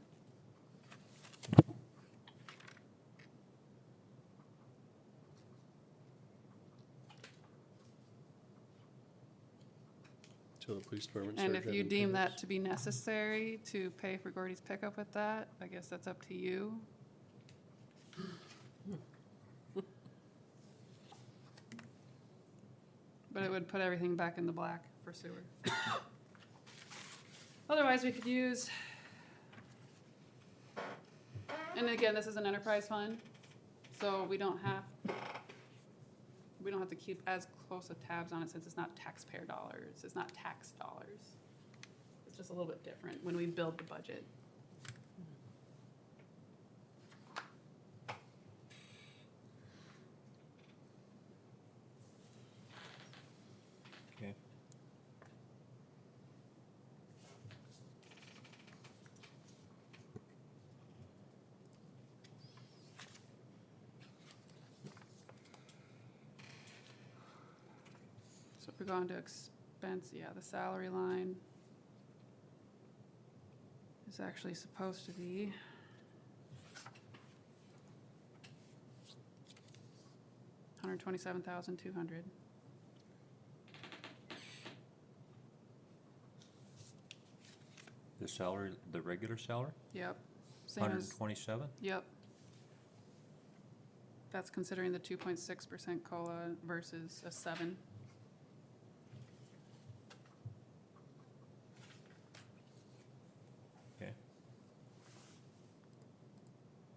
So the police department. And started if you having deem pickups. that to be necessary to pay for Gordy's pickup with that, I guess that's up to you. But it would put everything back in the black for sewer. Otherwise, we could use, and again, this is an enterprise fund, so we don't have to keep as close of tabs on it since it's not taxpayer dollars, it's not tax dollars. It's just a little bit different when we build the budget. So if we go on to expense, yeah, the salary line is actually supposed to be $127,200. The salary, the regular salary, Yep. Same as, 127? yep. That's considering the 2.6% COLA versus a 7. Okay.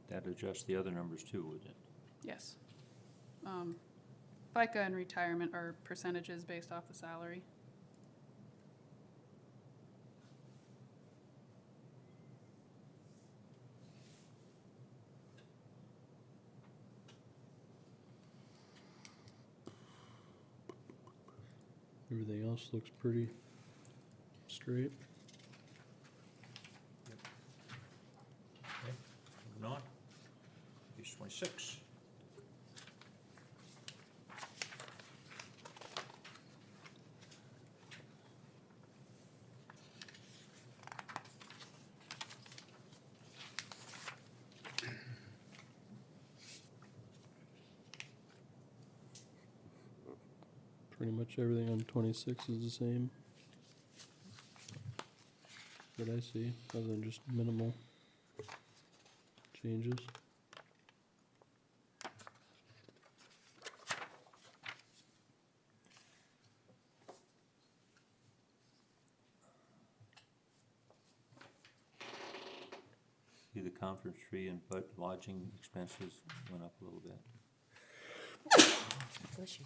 That adjusts the other numbers too, wouldn't it? Yes. FICA and retirement are percentages based off the salary. Everything else looks pretty straight. Okay, moving on. Page 26. Pretty much everything on 26 is the same. That I see, other than just minimal changes. See the conference fee and but lodging expenses went up a little bit. Bless you.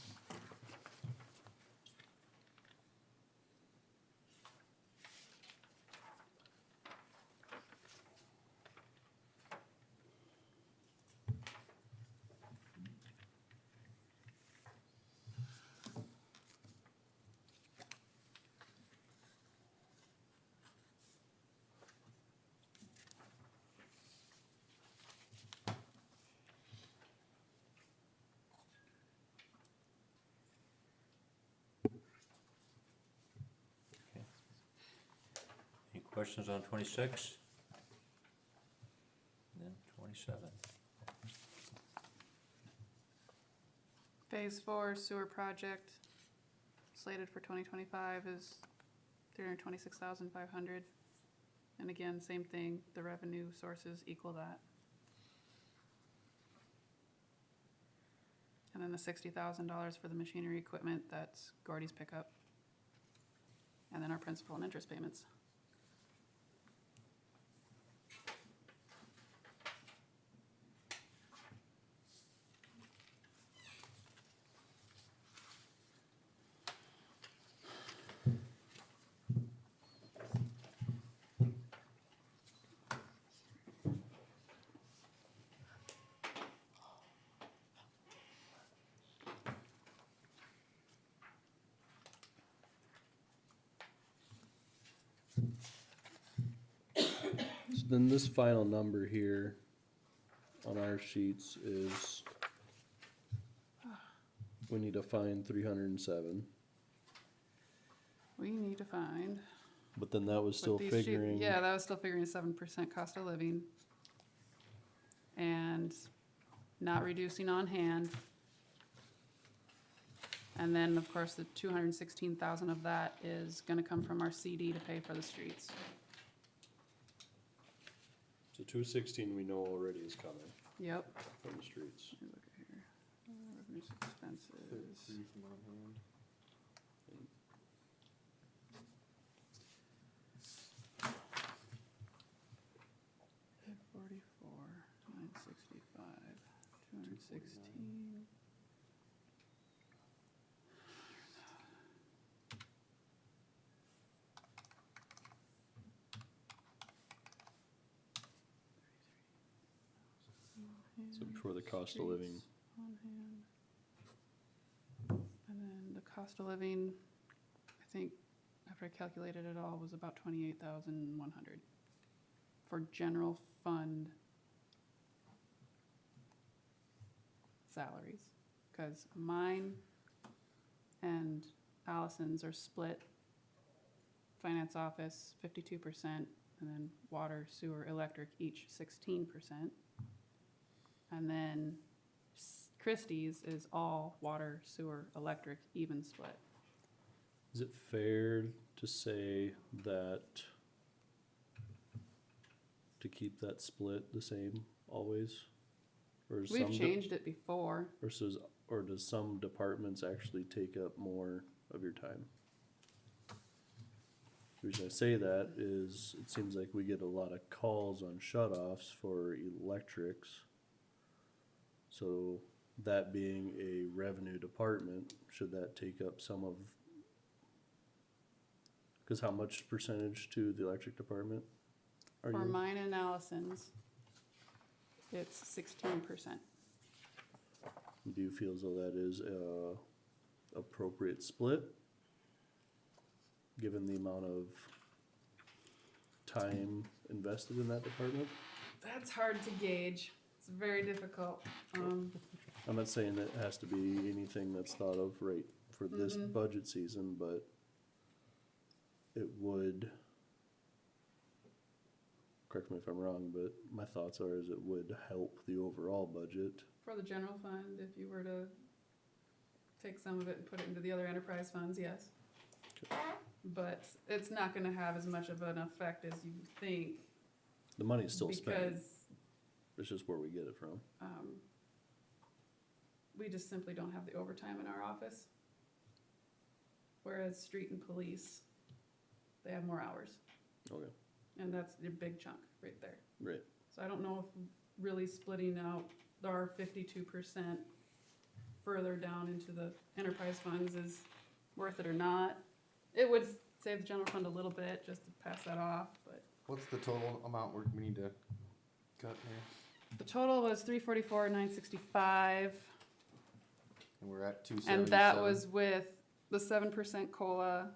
Any questions on 26? And then 27. Phase 4 sewer project slated for 2025 is 326,500. And again, same thing, the revenue sources equal that. And then the $60,000 for the machinery equipment, that's Gordy's pickup. And then our principal and interest payments. So then this final number here on our sheets is, we need to find 307, We need to find. but then that was still with these sheet- figuring. Yeah, that was still figuring 7% cost of living. And not reducing on hand. And then, of course, the 216,000 of that is gonna come from our CD to pay for the streets. So 216 we know already is coming Yep. from the streets. Let me look at here. Revenues, expenses. Three from on hand. $44, 965, 216. So before the cost of living, On hand. And then the cost of living, I think, after I calculated it all, was about 28,100 for general fund salaries. Cause mine and Allison's are split. Finance office, 52%, and then water, sewer, electric, each 16%. And then Christie's is all water, sewer, electric, even split. Is it fair to say that to keep that split the same always? Or is We've some changed it before. or does some departments actually take up more of your time? The reason I say that is it seems like we get a lot of calls on shut-offs for electrics. So that being a revenue department, should that take up some of? Cause how much percentage to the electric department are For you? mine and Allison's, it's 16%. Do you feel as though that is a appropriate split? Given the amount of time invested in that department? That's hard to gauge. It's very difficult. I'm not saying that it has to be anything that's thought of right for this budget season, but it would, correct me if I'm wrong, but my thoughts are is it would help the overall budget. For the general fund, if you were to take some of it and put it into the other enterprise funds, yes. But it's not gonna have as much of an effect as you think. The money's still spent, Because, it's just where we get it from. we just simply don't have the overtime in our office. Whereas street and police, they have more hours, Okay, and that's your big chunk right there. right. So I don't know if really splitting out our 52% further down into the enterprise funds is worth it or not. It would save the general fund a little bit just to pass that off, but What's the total amount we need to cut here? the total was 344,965, And we're at 277. and that was with the 7% COLA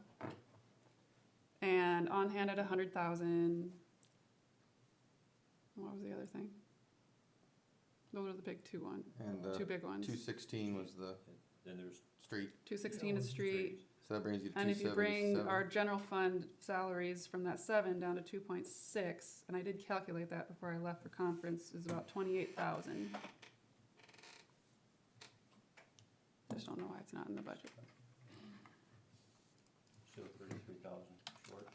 and on hand at 100,000. What was the other thing? Those were the big two And two big ones. 216 was the Then there's, street, 216 is street. so that brings you to And if you bring 277. our general fund salaries from that 7 down to 2.6, and I did calculate that before I left for conference, is about 28,000. Just don't know why it's not in the budget. still 33,000 short.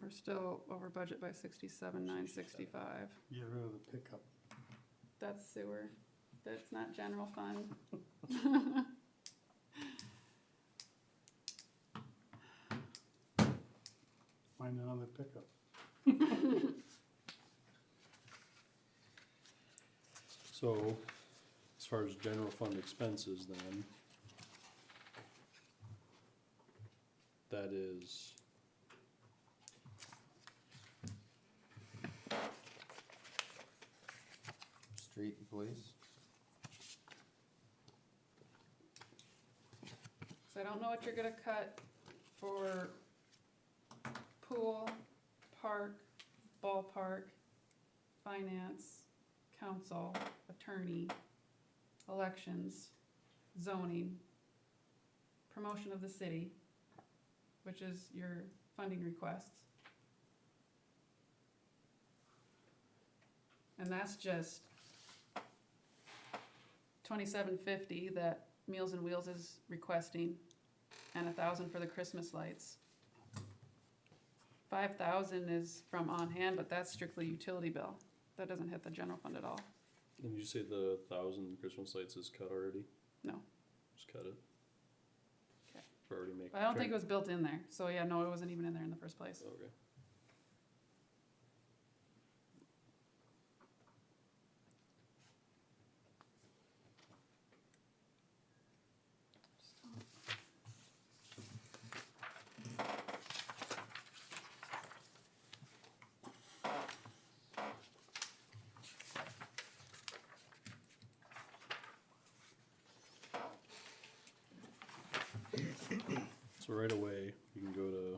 We're still over budget by 67,965. Get rid of the pickup. That's sewer. That's not general fund. Find another pickup. So, as far as general fund expenses then, that is Street and police. So I don't know what you're gonna cut for pool, park, ballpark, finance, council, attorney, elections, zoning, promotion of the city, which is your funding requests. And that's just 2750 that Meals and Wheels is requesting, and 1,000 for the Christmas lights. 5,000 is from on hand, but that's strictly utility bill. That doesn't hit the general fund at all. and you say the 1,000 Christmas lights is cut already? No. Just cut it? Okay. For already making. But I don't think it was built in there, so yeah, no, it wasn't even in there in the first place. Okay. So right away, you can go to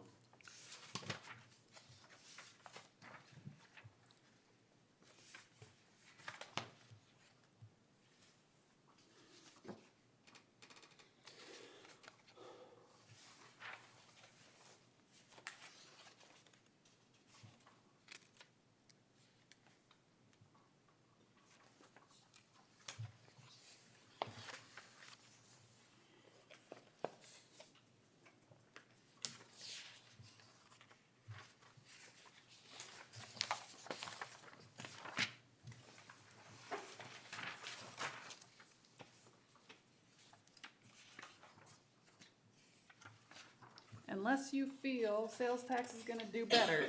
unless you feel sales tax is gonna do better.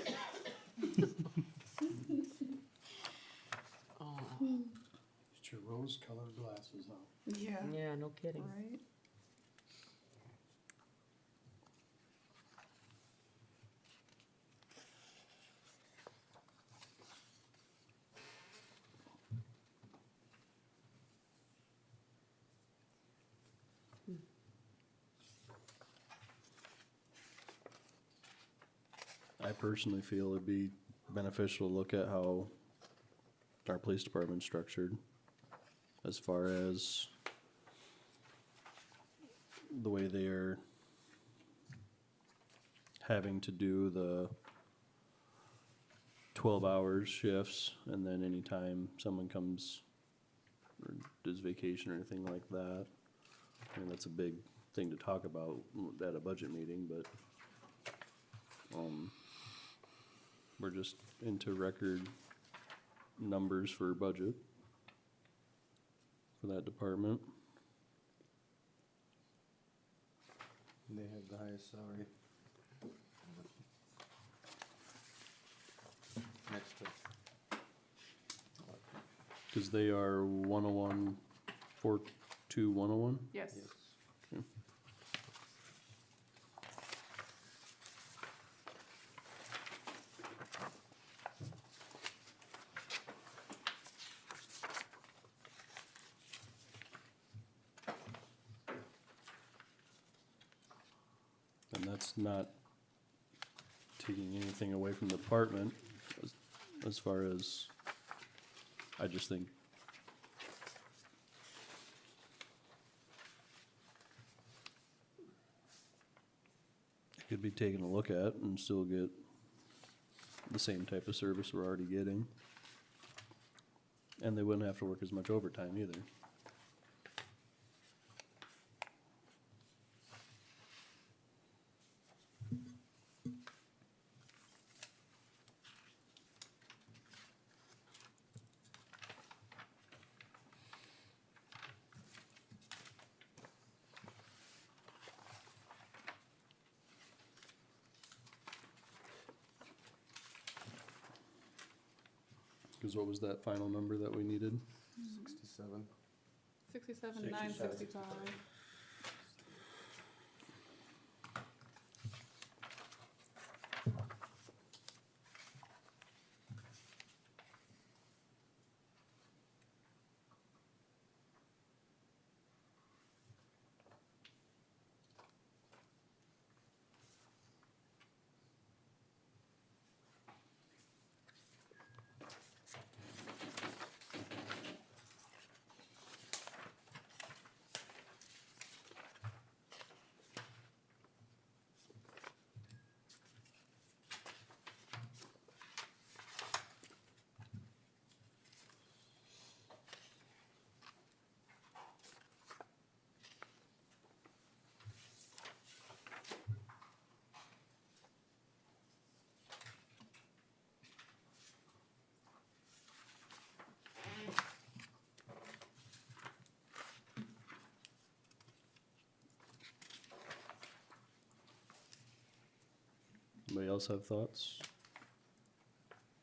Oh, Get your rose-colored glasses on. Yeah. yeah, no kidding. Right? I personally feel it'd be beneficial to look at how our police department's structured as far as the way they are having to do the 12 hours shifts, and then anytime someone comes or does vacation or anything like that. I mean, that's a big thing to talk about at a budget meeting, but we're just into record numbers for budget for that department. They have the highest salary. Next to, Cause they are 101, 42101? Yes. Okay. And that's not taking anything away from the department as far as, I just think it could be taken a look at and still get the same type of service we're already getting. And they wouldn't have to work as much overtime either. Cause what was that final number that we needed? 67. 67,965. Anybody else have thoughts?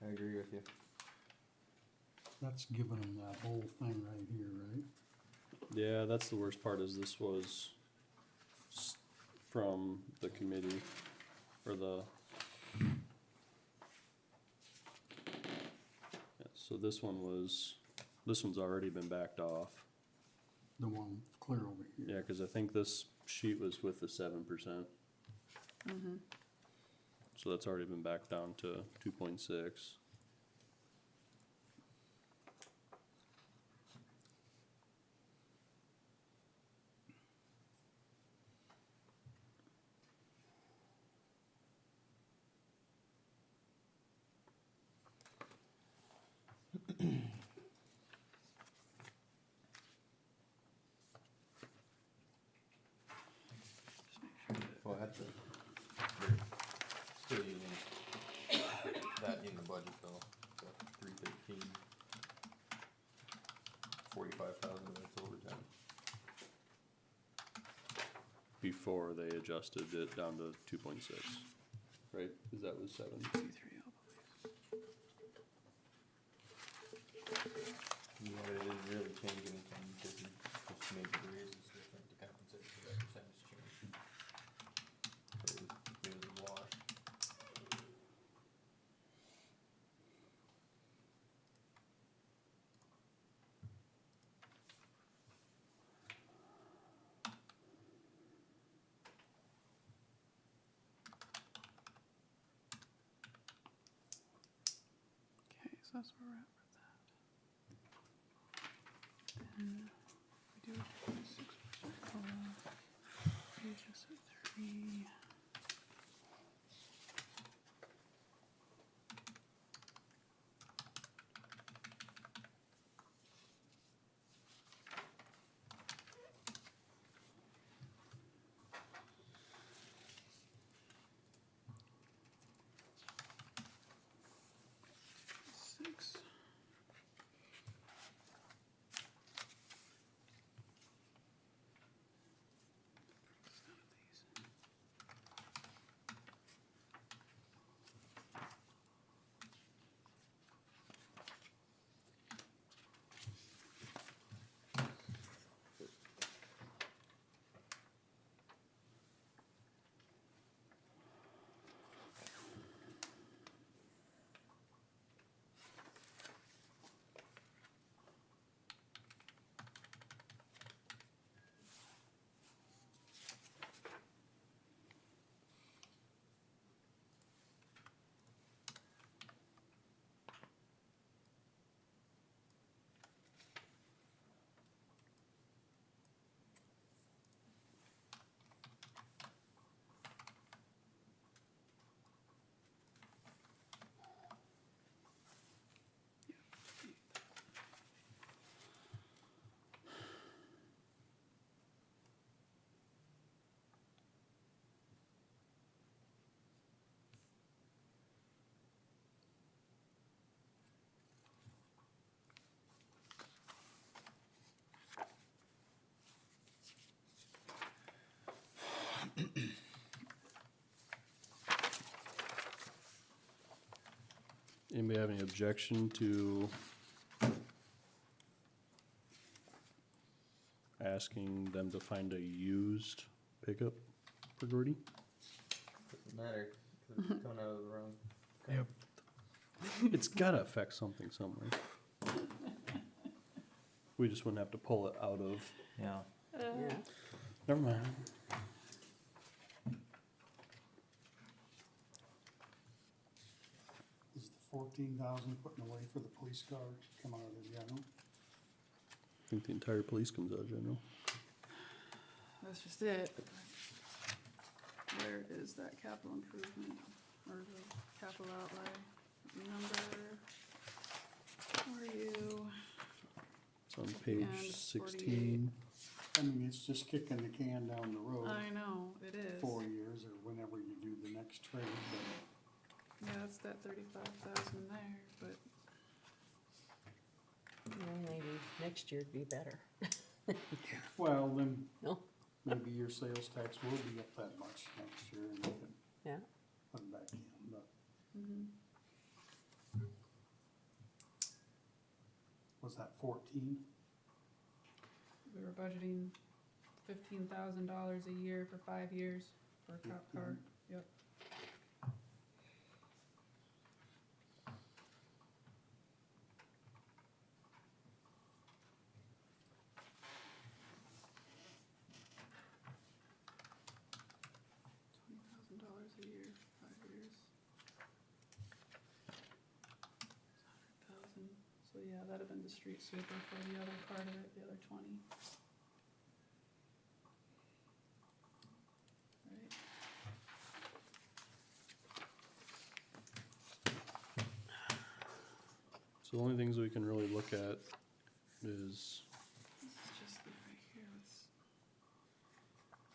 I agree with you. That's giving them that whole thing right here, right? Yeah, that's the worst part is this was from the committee or the. Yeah, so this one's already been backed off. The one clear over here. Yeah, cause I think this sheet was with the 7%. Mm-hmm. So that's already been backed down to 2.6. Well, that's they're still using that in the budget though, so 313. 45,000 minutes overtime. before they adjusted it down to 2.6, right? Is that was 7? You know, it didn't really change anything because you just made the raises different to compensate for that percentage change. So it was a wash. Okay, so that's where we're at with that. Then we do 6% COLA. We just at 3. Six. Anybody have any objection to asking them to find a used pickup for Gordy? Doesn't matter, 'cause it's coming out of the wrong. Yep. It's gotta affect something somewhere. We just wouldn't have to pull it out of, Yeah. Yeah. never mind. Is the 14,000 putting away for the police car come out of the general? I think the entire police comes out general. That's just it. Where is that capital improvement or the capital outlay number? Where are you? It's on And page 16. I mean, it's just kicking the can down the road I know, it is. 4 years or whenever you do the next trade, but Yeah, it's that 35,000 there, but Well, maybe next year'd be better. well, then No? maybe your sales tax will be up that much next year and you can Yeah. put it back in, but mhm. was that 14? We were budgeting $15,000 a year for 5 years for a cop car. Yep. $20,000 a year, 5 years. 100,000. So yeah, that'd have been the street sweeper for the other part of it, the other 20. Right. So the only things we can really look at is This is just the right here. Let's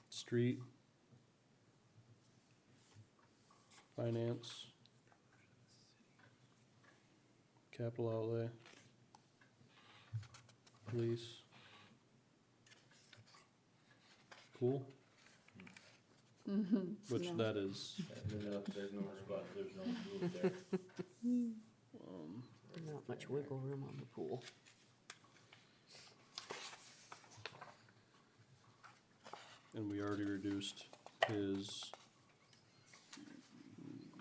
street, finance, capital outlay, police, pool. Which No. that is, There's no But there's no roof there. Not much wiggle room on the pool. and we already reduced his,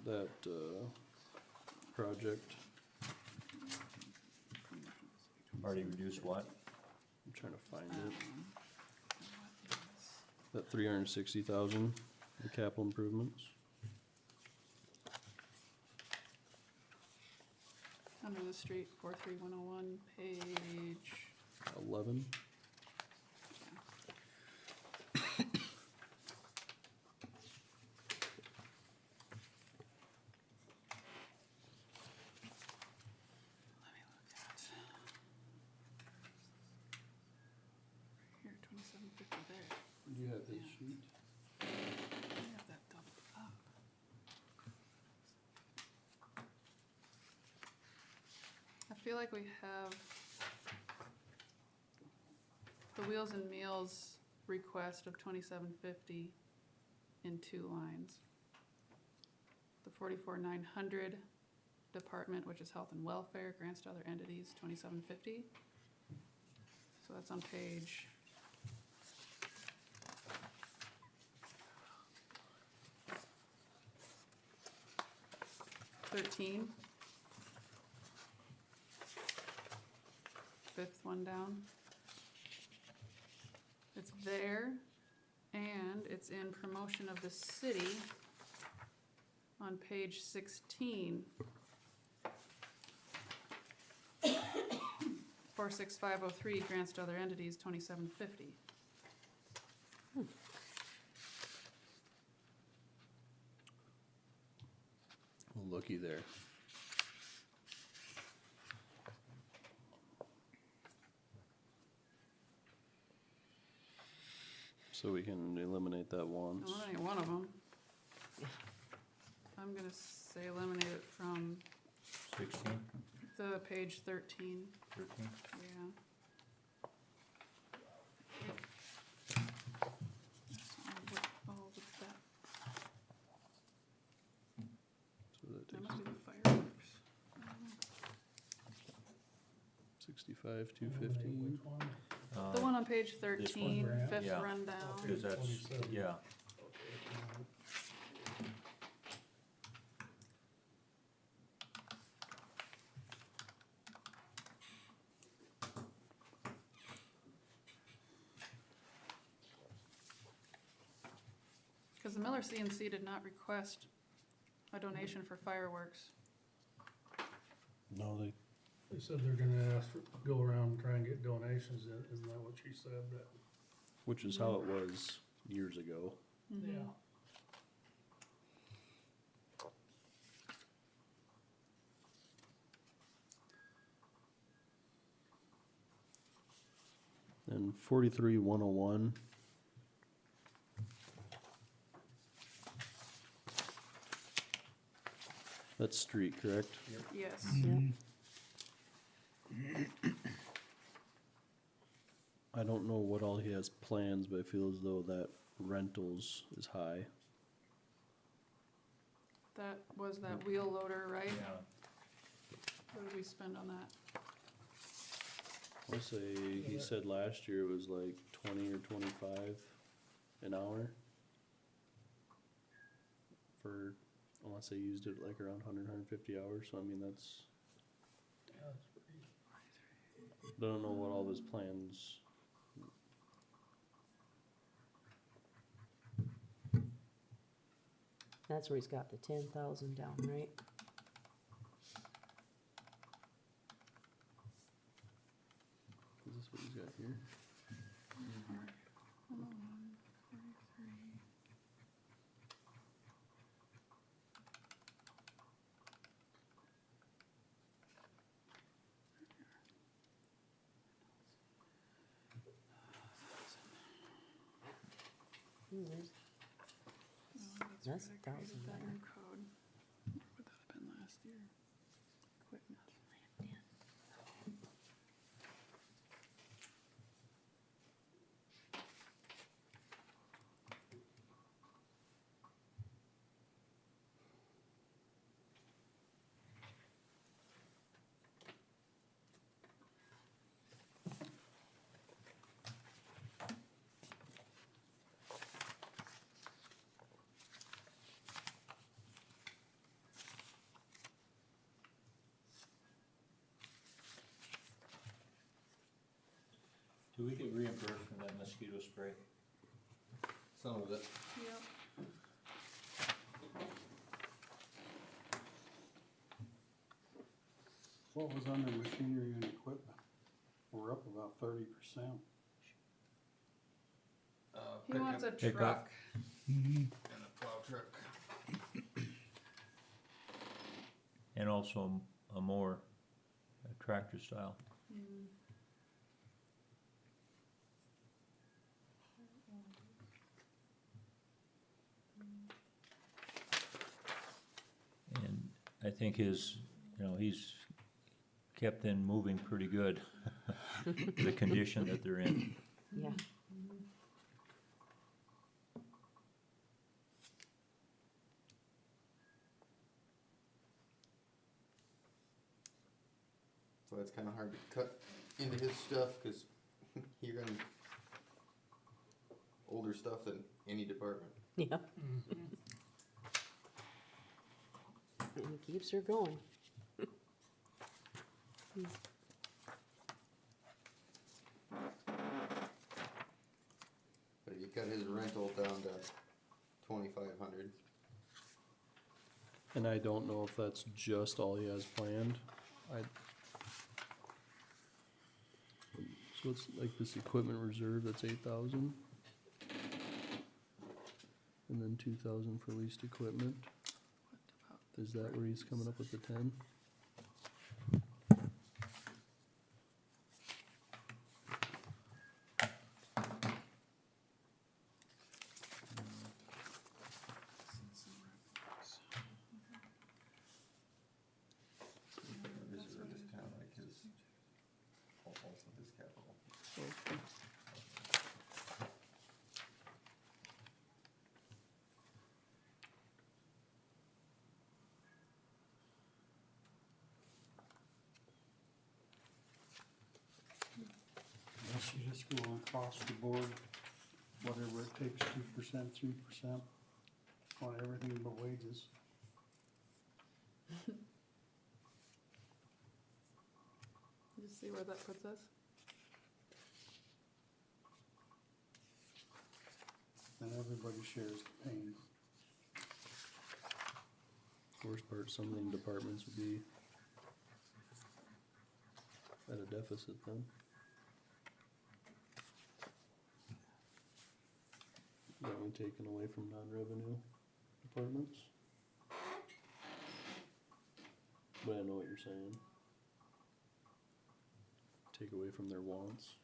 that, project. Already reduced what? I'm trying to find it. That 360,000, the capital improvements. Under the street, 43101, page, 11. here, 2750 there. Do you have his sheet? I have that doubled up. I feel like we have the Wheels and Meals request of 2750 in 2 lines. The 44,900 department, which is health and welfare, grants to other entities, 2750. So that's on page 13. 5th one down. It's there, and it's in promotion of the city on page 16. 46503 grants to other entities, 2750. Well, looky there. So we can eliminate that once. Eliminate one of them. I'm gonna say eliminate it from 16, the page 13, 13? yeah. Oh, what's that? So that That takes must be the fireworks. 65, Which 215. one? The one on page 13, Grant? 5th Yeah. rundown. Because that's, 27. yeah, Because the Miller CNC did not request a donation for fireworks. No, they, They said they're gonna ask, go around and try and get donations, isn't that what she said, that, which is how it was years ago. yeah. And 43,101. That's street, correct? Yes. I don't know what all he has plans, but I feel as though that rentals is high. That was that wheel loader, right? yeah. What did we spend on that? I'll say, he said last year it was like 20 or 25 an hour. For, I wanna say used it like around 100, 150 hours, so I mean, that's, Yeah, that's pretty. I don't know what all of his plans. That's where he's got the 10,000 down, right? Is this what he's got here? There's That's right, I created 1,000 that there. new code. What would that have been last year? Equipment. Do we get reimbursed for that mosquito spray? Some of it. Yep. What was under machinery and equipment? We're up about 30%. He wants a Pickup. truck. And a plow truck. And also a mower, a tractor style. And I think his, he's kept them moving pretty good, the condition that they're in. Yeah. So it's kinda hard to cut into his stuff, cause he runs older stuff than any department. Yeah. And he keeps her going. But he cut his rental down to 2,500. And I don't know if that's just all he has planned. So it's like this equipment reserve, that's 8,000. And then 2,000 for leased equipment. Is that where he's coming up with the 10? Reserve is kinda like his, also his capital. Unless you just go across the board, whatever it takes, 2%, 3% on everything but wages. Just see where that puts us. Then everybody shares the pain. Worst part, some of them departments would be at a deficit then. That one taken away from non-revenue departments. But I know what you're saying. Take away from their wants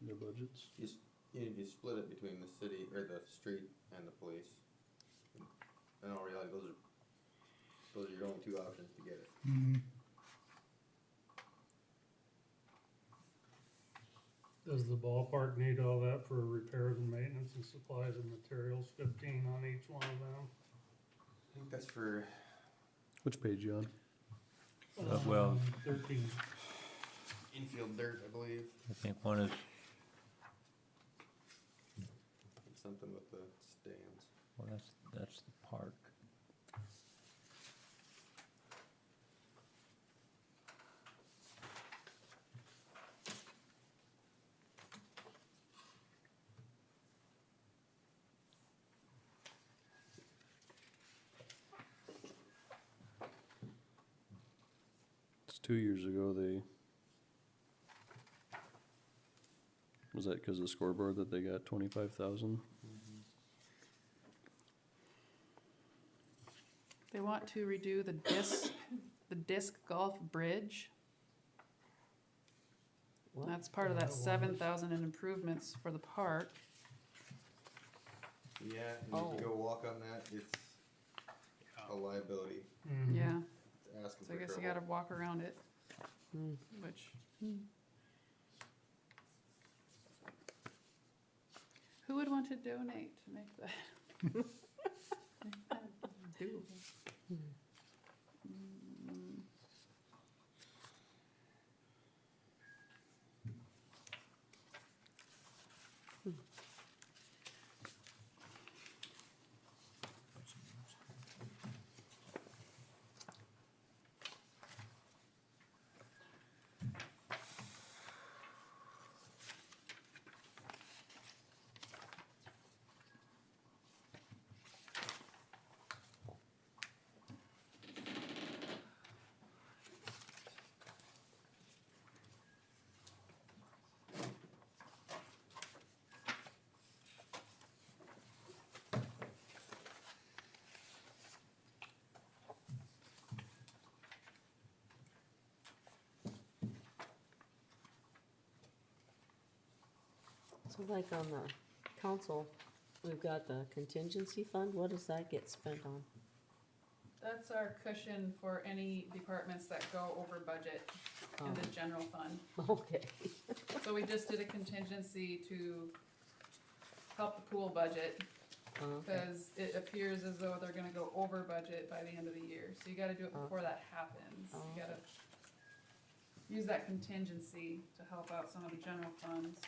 and their budgets. If you split it between the city, or the street and the police, in all reality, those are your only two options to get it. Does the ballpark need all that for repairs and maintenance and supplies and materials, 15 on each one of them? I think that's for Which page you on? Well, 13. infield dirt, I believe. I think one is, It's something with the stands. well, that's the park. It's 2 years ago, was that cause of the scoreboard that they got 25,000? They want to redo the disc golf bridge. What? That's part of that 7,000 in improvements for the park. Yeah, and if you go walk on that, it's a liability. Yeah, It's asking so I for guess you trouble. gotta walk around it, Hmm. which. Who would want to donate to make that? Make that doable? Mm. So like on the council, we've got the contingency fund, what does that get spent on? That's our cushion for any departments that go over budget in the general fund. Okay, So we just did a contingency to help the pool budget, okay, cause it appears as though they're gonna go over budget by the end of the year, so you gotta do it before that happens. You gotta use that contingency to help out some of the general funds.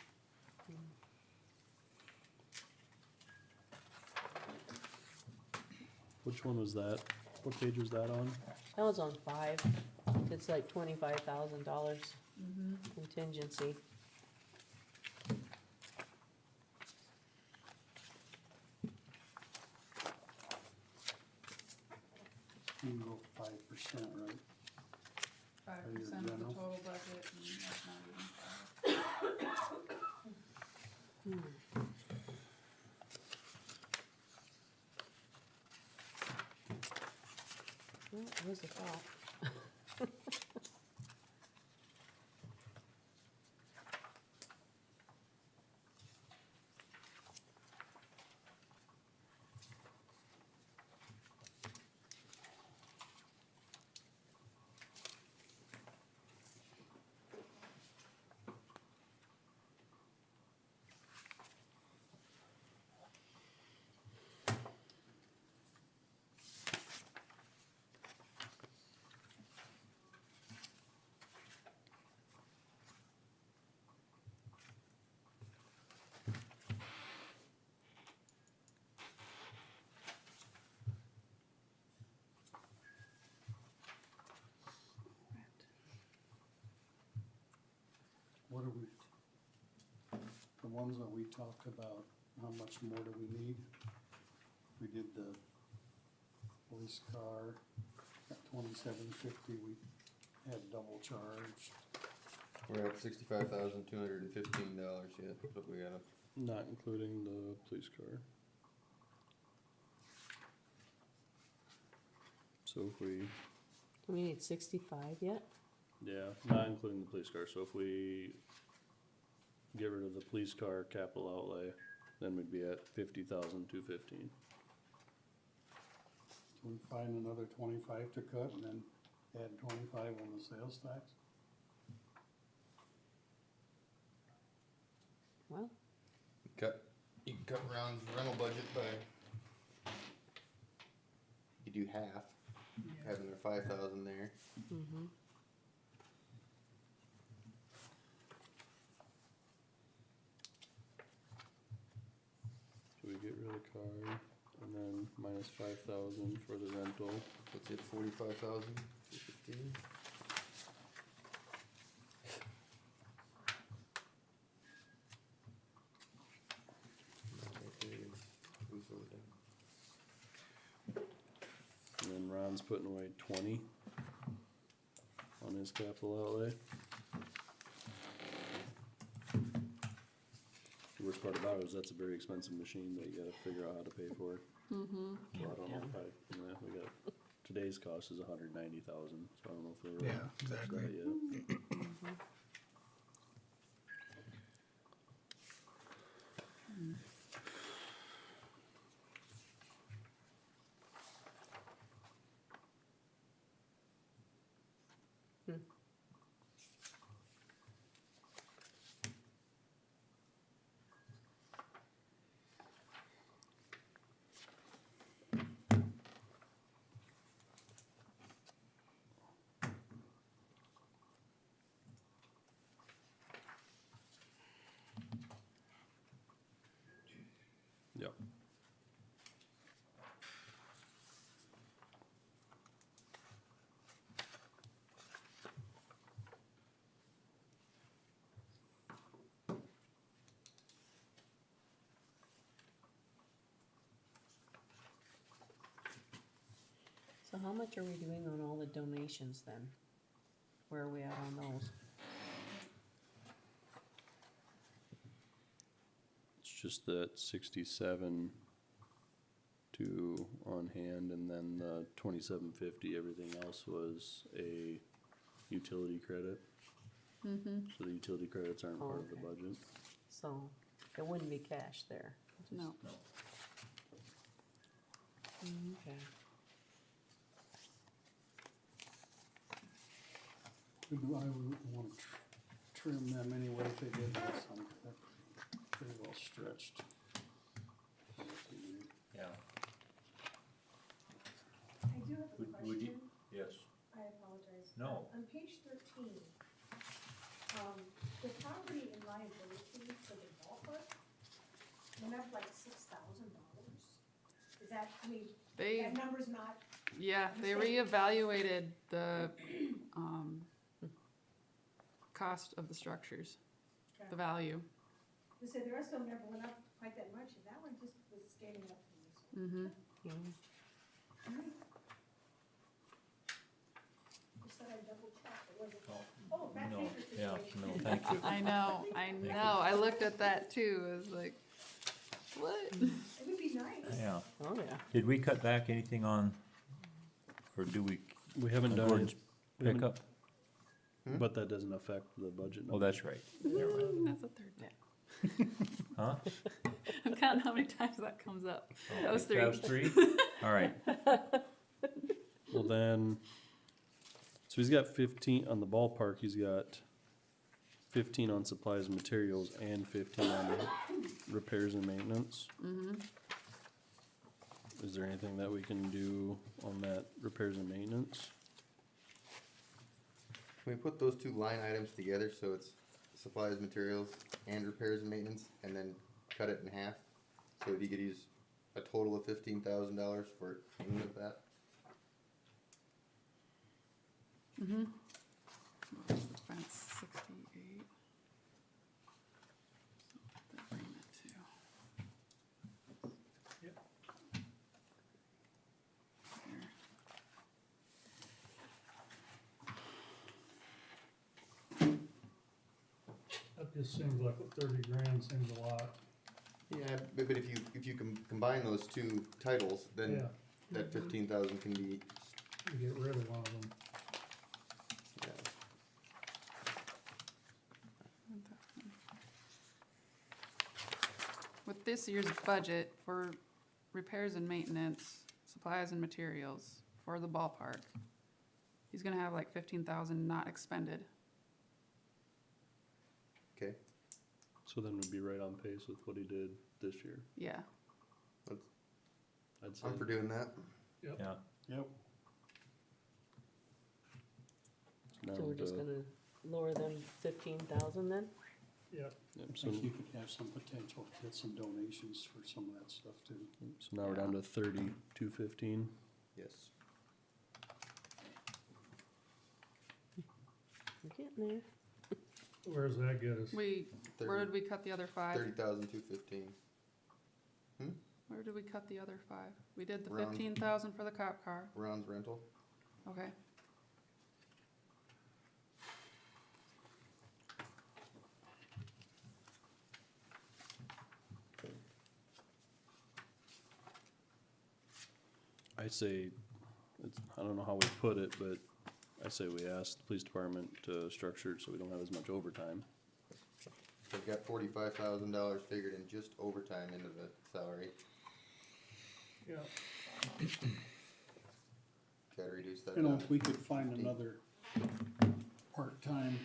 Which one was that? What page was that on? that was on 5, it's like $25,000 contingency. You can go 5%, right? 5% of the general? total budget, and that's not even five. Well, it was a thought. What are we, the ones that we talked about, how much more do we need? We did the police car at $27.50, we had double charged. We're at $65,215 yet, that's what we gotta, Not including the police car. So if we, We need 65 yet? yeah, not including the police car, so if we get rid of the police car capital outlay, then we'd be at 50,215. Can we find another 25 to cut and then add 25 on the sales tax? Well, you can cut Ron's rental budget by, you do half, having their 5,000 there. So we get rid of the car, and then minus 5,000 for the rental. What's it, 45,215? And then Ron's putting away 20 on his capital outlay. The worst part about it is that's a very expensive machine that you gotta figure out how to pay for. Mm-hmm. So I don't know if we got, today's cost is 190,000, so I don't know if we're. Yeah, exactly. Yet. Yep. so how much are we doing on all the donations then? Where are we at on those? It's just that 67 to on hand, and then the 2750, everything else was a utility credit. So the utility credits aren't part of the Okay. budget. So, There wouldn't be cash there. No. Okay. I would wanna trim them anyway if they did this, they're pretty well stretched. Yeah. I do have a Would you, question. yes, I apologize. No. On page 13, the property and liability for the ballpark went up like $6,000. Is that, I mean, They, that number's not, yeah, they reevaluated the, cost of the structures, the value. they said the rest of them never went up quite that much, and that one just was standing up to me. Mm-hmm. Yeah. Just thought I'd double check, it wasn't, Oh, oh, back no, paper yeah, situation. no, thank you. I know. I looked at that too. I was like, what? It would be nice. Yeah. Oh, yeah. Did we cut back anything on, or do we, We haven't on done, Gordon's we haven't- pickup? but that doesn't affect the budget. Oh, that's right. That's the third time. Huh? I'm counting how many times that comes up. That was That was three. three? All right. Well, then, so he's got 15 on the ballpark, he's got 15 on supplies and materials and 15 on repairs and maintenance. Mm-hmm. Is there anything that we can do on that repairs and maintenance? Can we put those two line items together so it's supplies, materials, and repairs and maintenance, and then cut it in half? So that you could use a total of $15,000 for any of that? Mm-hmm. Fence 68. That bring it to. Yep. There. That just seems like 30 grand seems a lot. Yeah, but if you combine those two titles, then Yeah, that 15,000 can be, you get rid of one of them. yeah. With this year's budget for repairs and maintenance, supplies and materials for the ballpark, he's gonna have like 15,000 not expended. Okay, So then we'd be right on pace with what he did this year, Yeah. I'd say. I'm for doing that. Yeah. Yep. Now So we're just to- gonna lower them 15,000 then? Yep. yep, I so, think you could have some potential to get some donations for some of that stuff too. so now we're down to 30,215. Yes. We're getting there. Where does that get us? Where did we cut the other 5? 30,215. Where did we cut the other 5? We did the Round. 15,000 for the cop car. Ron's rental. Okay. I say, I don't know how we put it, but I say we ask the police department to structure it so we don't have as much overtime. They've got $45,000 figured in just overtime into the salary. Yeah, Gotta reduce that You know, down. if we could find another part-time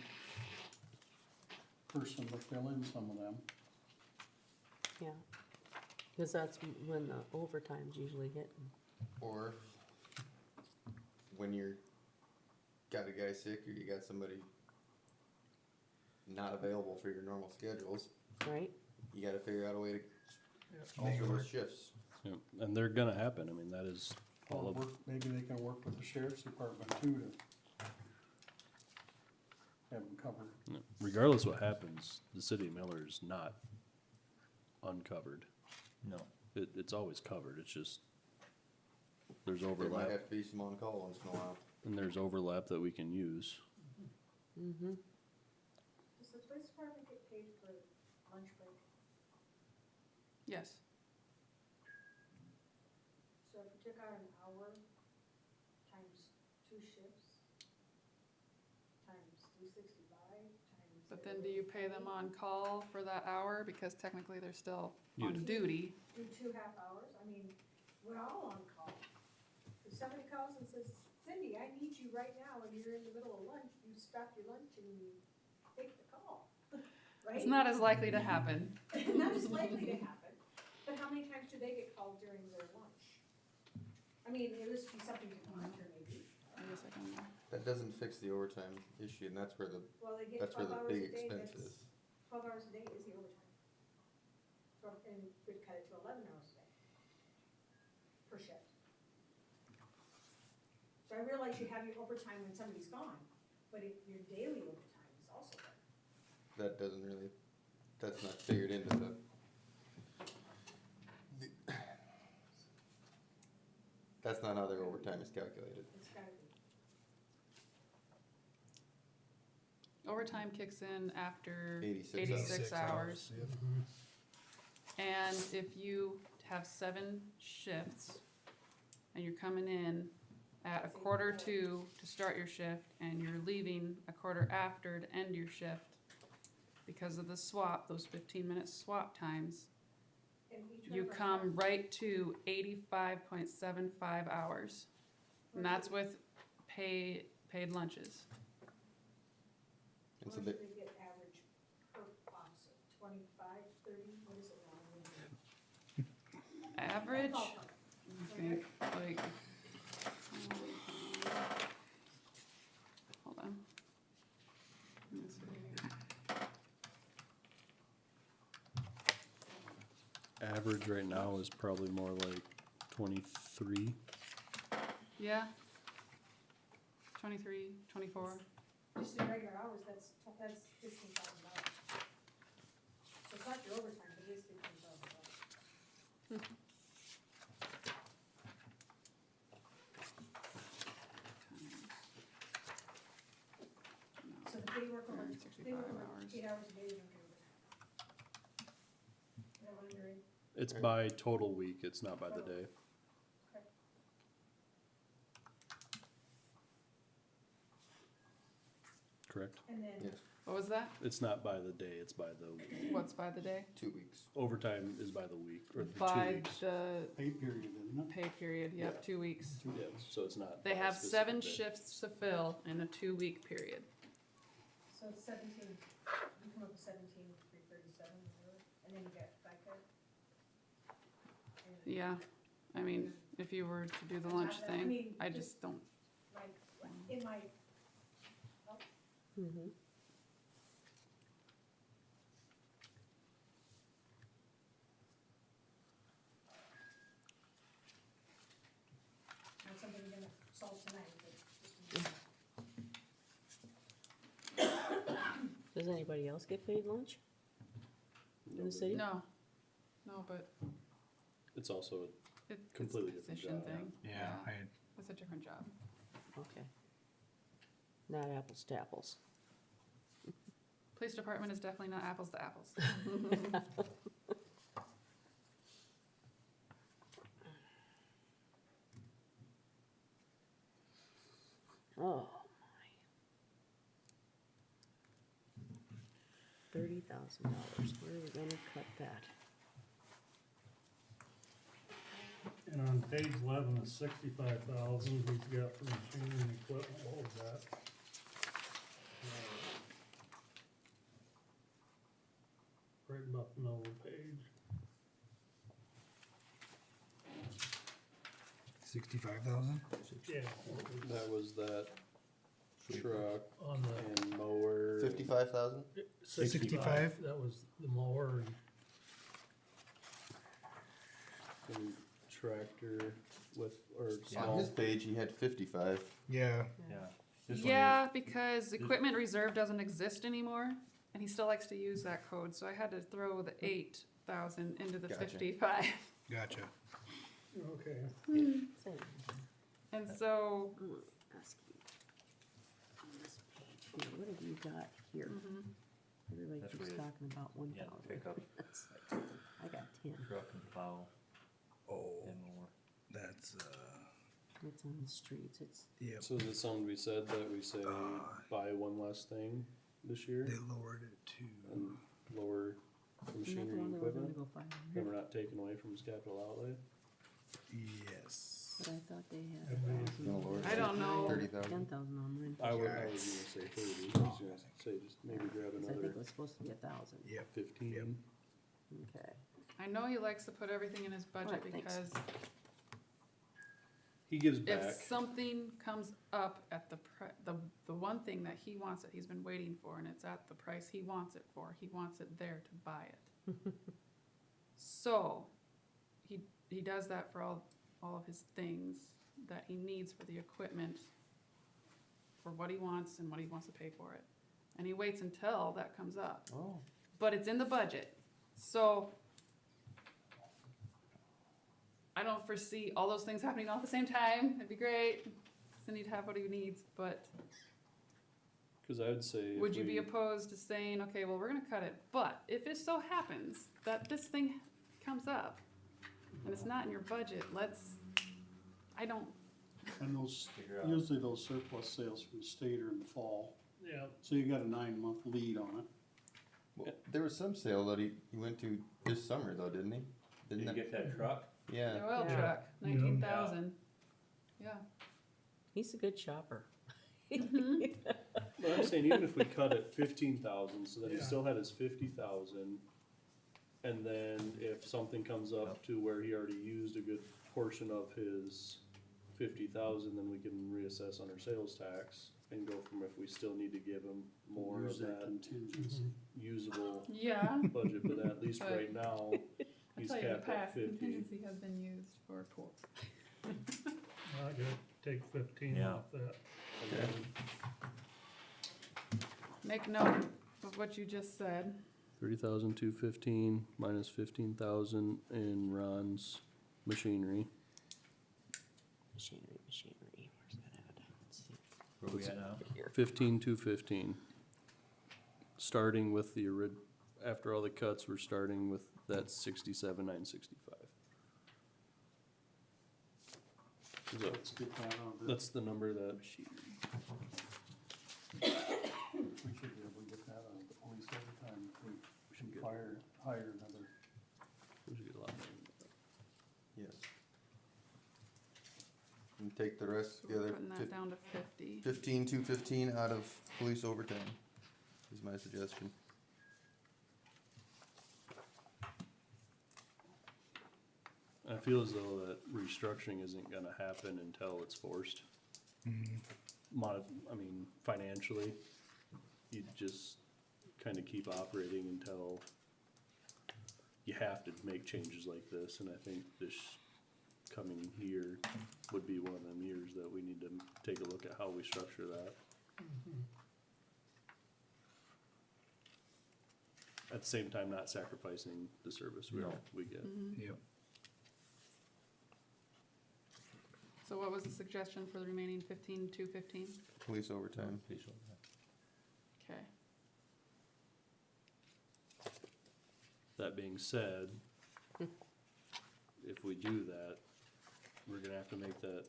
person to fill in some of them. Yeah. Cause that's when the overtime's usually hitting. Or when you're got a guy sick or you got somebody not available for your normal schedules, Right? you gotta figure out a way to yeah. make it work shifts. Yep, and they're gonna happen, I mean, that is all Or of, work, maybe they can work with the sheriff's department too to have them covered. regardless what happens, the city of Miller is not uncovered. No. It's always covered, it's just, there's There might overlap, have to be some on call once in a while. and there's overlap that we can use. Mm-hmm. Does the police department get paid for lunch break? Yes. So if you took out an hour times 2 shifts, times 365, times But then do you pay them on call for that hour? Because technically they're still on You'd- duty. Do 2.5 hours, I mean, we're all on call. If somebody calls and says, Cindy, I need you right now, and you're in the middle of lunch, you stop your lunch and you take the call, right? It's not as likely to happen. Not as likely to happen, but how many times do they get called during their lunch? I mean, it would be something to monitor maybe. I guess I don't know. That doesn't fix the overtime issue, and that's where the, Well, they get that's where 12 the hours big a day, expense that's, is. 12 hours a day is the overtime. And we'd cut it to 11 hours a day per shift. So I realize you have your overtime when somebody's gone, but if your daily overtime is also there. That doesn't really, that's not figured into the. That's not how their overtime is calculated. It's gotta be. Overtime kicks in after 86 86 hours. Yep. And if you have 7 shifts and you're coming in at a quarter to start your shift and you're leaving a quarter after to end your shift because of the swap, those 15-minute swap times, And each you one of our come right to 85.75 hours. And that's with paid lunches. And What so should they, they get average per officer, 25, 30, what is it now? Average, Ballpark. I think, like, hold on. Let me see. Average right now is probably more like 23. Yeah. 23, 24. Just in regular hours, that's $15,000. So it's not your overtime, but it is $15,000. So if they work over, they 165 work over hours. 8 hours a day, they don't get overtime. They're wondering, It's by total week, it's not by the day. Correct? and then, yes, What was that? It's not by the day, it's by the week. What's by the day? 2 weeks. Overtime is by the week, or the 2 By weeks. the Pay period, isn't it? pay period, yep, 2 weeks. Yeah, so it's not. They by a have specific 7 day. shifts to fill in a 2-week period. so it's 17, you come up with 17,337, whatever, and then you get FICA. And Yeah, I mean, if you were to do the On lunch top of that, I thing, mean, I just- just don't, like, in my, Mm-hmm. not something we're gonna solve tonight, but just. Does anybody else get paid lunch in the city? no, but It's also, it's a Completely different position job. thing. Yeah, I, It's a different job. Okay. Not apples to apples. Police department is definitely not apples to apples. Oh, my. $30,000, where are we gonna cut that? And on page 11, the 65,000 he's got for machinery and equipment, what was that? Right about the middle of the page. 65,000? Yeah. that was that truck On the and mower. 55,000? 65, that was the mower and And tractor with, or On small. his page, he had 55. Yeah, Yeah. This one Yeah, because equipment reserve doesn't exist anymore, and he still likes to use that code, so I had to throw the 8,000 into the Gotcha. 55. gotcha. okay. Say, And so, I'm gonna ask you. On this page here, what have you got here? mhm. Everybody That's keeps weird. talking about one Yeah, thousand. pickup. I got 10. truck and plow Oh, and more. that's, It's on the streets, it's, yep. So is it something we said that we say buy one less thing this year, They lowered it to, and lower the Isn't that machinery the one and that we're gonna equipment, go 500? that we're not taking away from his capital outlay. yes. But I thought they had No, Lord. I don't know. 30,000. 10,000 on mine. I was gonna say 30, I was gonna say just maybe grab 'Cause I think another it was supposed to be 1,000. Yep. 15. Okay. I know he likes to put everything in his budget Alright, thanks. because He gives if back. something comes up at the one thing that he wants that he's been waiting for, and it's at the price he wants it for, he wants it there to buy it. So, he does that for all of his things that he needs for the equipment, for what he wants and what he wants to pay for it. And he waits until that comes up. Oh. But it's in the budget, so I don't foresee all those things happening all at the same time. It'd be great. Cindy to have what he needs, but Cause I would say. if would you be we- opposed to saying, okay, well, we're gonna cut it, but if it so happens that this thing comes up and it's not in your budget, I don't, And those, Figure out. usually those surplus sales from the state are in the fall, Yeah, so you got a 9-month lead on it. Well, there was some sale that he went to this summer though, didn't he? Did Didn't you that? get that truck? Yeah. the oil Yeah. truck, Yeah. 19,000. Yeah. He's a good shopper. But I'm saying even if we cut it 15,000, so that he Yeah. still had his 50,000. And then if something comes up to where he already used a good portion of his 50,000, then we can reassess on our sales tax and go from if we still need to give him more Use of that that contingency. usable Yeah. budget, but at least But- right now, I he's tell you, in the capped at past, 50. contingency has been used for pools. I gotta take 15 Yeah. off that. And then Make note of what you just said. 30,215 minus 15,000 in Ron's machinery. Machinery, where's that at? Let's see. Where we at now? Here. 15,215. Starting with after all the cuts, we're starting with that 67,965. Let's get that on the, That's the number that, we should be able to get that on the police overtime if we should hire another. we should get a lot more than that. Yes. And take the rest, So the we're other putting that down to 50. 215 out of police overtime is my suggestion. I feel as though that restructuring isn't gonna happen until it's forced. I mean, financially, you just kinda keep operating until you have to make changes like this, and I think this coming year would be one of them years that we need to take a look at how we structure that. At the same time, not sacrificing the service we get. Yep. So what was the suggestion for the remaining 15,215? Police overtime. Please hold that. Okay. That being said, if we do that, we're gonna have to make that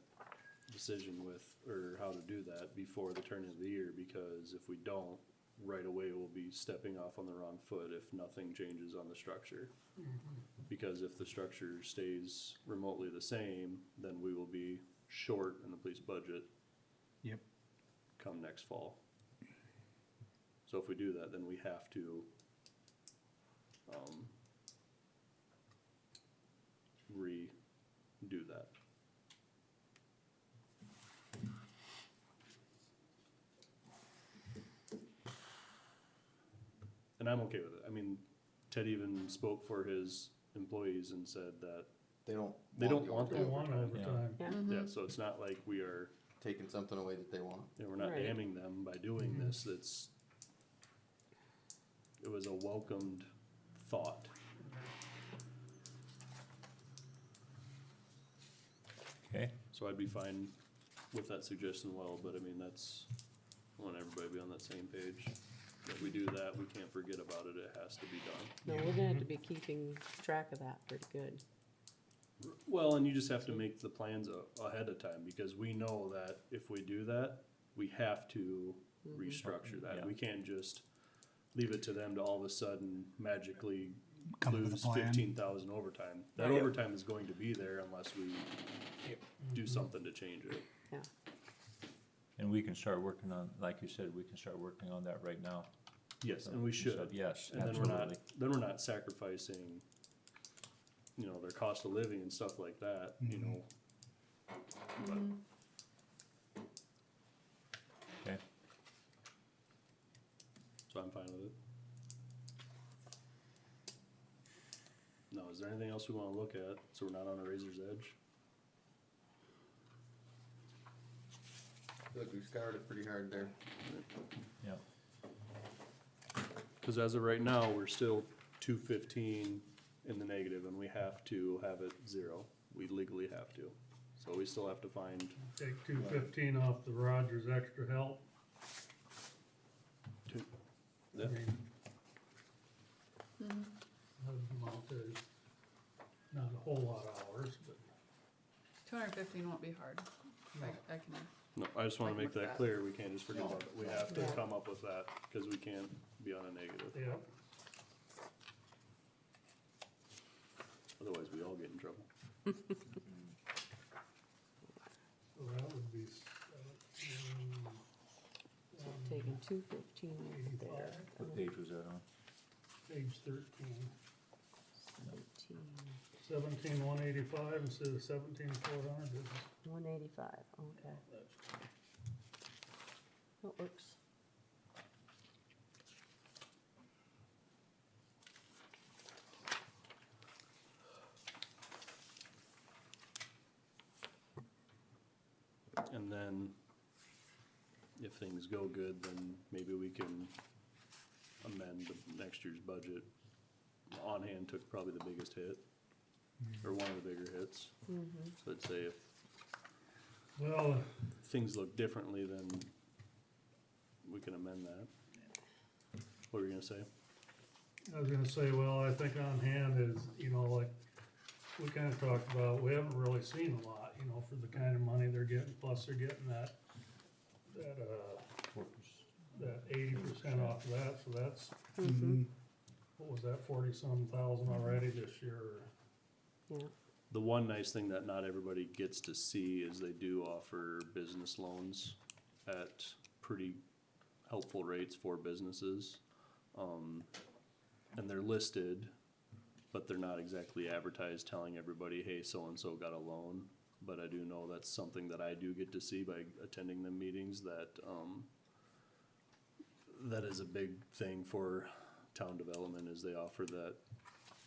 decision or how to do that before the turn of the year, because if we don't, right away we'll be stepping off on the wrong foot if nothing changes on the structure. Because if the structure stays remotely the same, then we will be short in the police budget. Yep. Come next fall. So if we do that, then we have to, redo that. And I'm okay with it. I mean, Ted even spoke for his employees and said that, They don't. They don't want They that. want overtime. Yeah. yeah, so it's not like we are, Taking something away that they want. we're not Right. damning them by doing this. It was a welcomed thought. Okay, So I'd be fine with that suggestion well, but I mean, I want everybody to be on that same page. If we do that, we can't forget about it, it has to be done. No, we're gonna have to be keeping track of that pretty good. Well, and you just have to make the plans ahead of time, because we know that if we do that, we have to restructure that. Yeah. We can't just leave it to them to all of a sudden magically Come up with a lose plan. 15,000 overtime. That Right. overtime is going to be there unless we do something to change it. Yeah. And we can start working on, like you said, we can start working on that right now. Yes, and we You said should. Yes, And absolutely. then we're not sacrificing, you know, their cost of living and stuff like that, you know. But Okay, So I'm fine with it. Now, is there anything else we wanna look at, so we're not on a razor's edge? I feel like we've scoured it pretty hard there. yeah. Cause as of right now, we're still 215 in the negative, and we have to have it 0. We legally have to. So we still have to find, Take 215 off the Rogers extra help. yeah. I mean, that'd amount to not a whole lot of hours, but 215 won't be hard. I can, No, I just wanna Like make with that that. clear, we can't just forget about it, we have to Yeah. come up with that, cause we can't be on a negative, yeah, otherwise we all get in trouble. so that would be 17, So taking 215 off there. What page was that on? page 13. 17, 17,185 instead of 17,400. 185, okay. That works. And then, if things go good, then maybe we can amend the next year's budget. On hand took probably the biggest hit, or one of the bigger hits. So I'd say if Well, things look differently, then we can amend that. What were you gonna say? I was gonna say, well, I think on hand is, you know, like, we kinda talked about, we haven't really seen a lot, you know, for the kind of money they're getting, plus they're getting that 80% off of that, so that's, what was that, 40-some thousand already this year? Yeah, The one nice thing that not everybody gets to see is they do offer business loans at pretty helpful rates for businesses. And they're listed, but they're not exactly advertised telling everybody, hey, so-and-so got a loan. But I do know that's something that I do get to see by attending the meetings, that, that is a big thing for town development, is they offer that.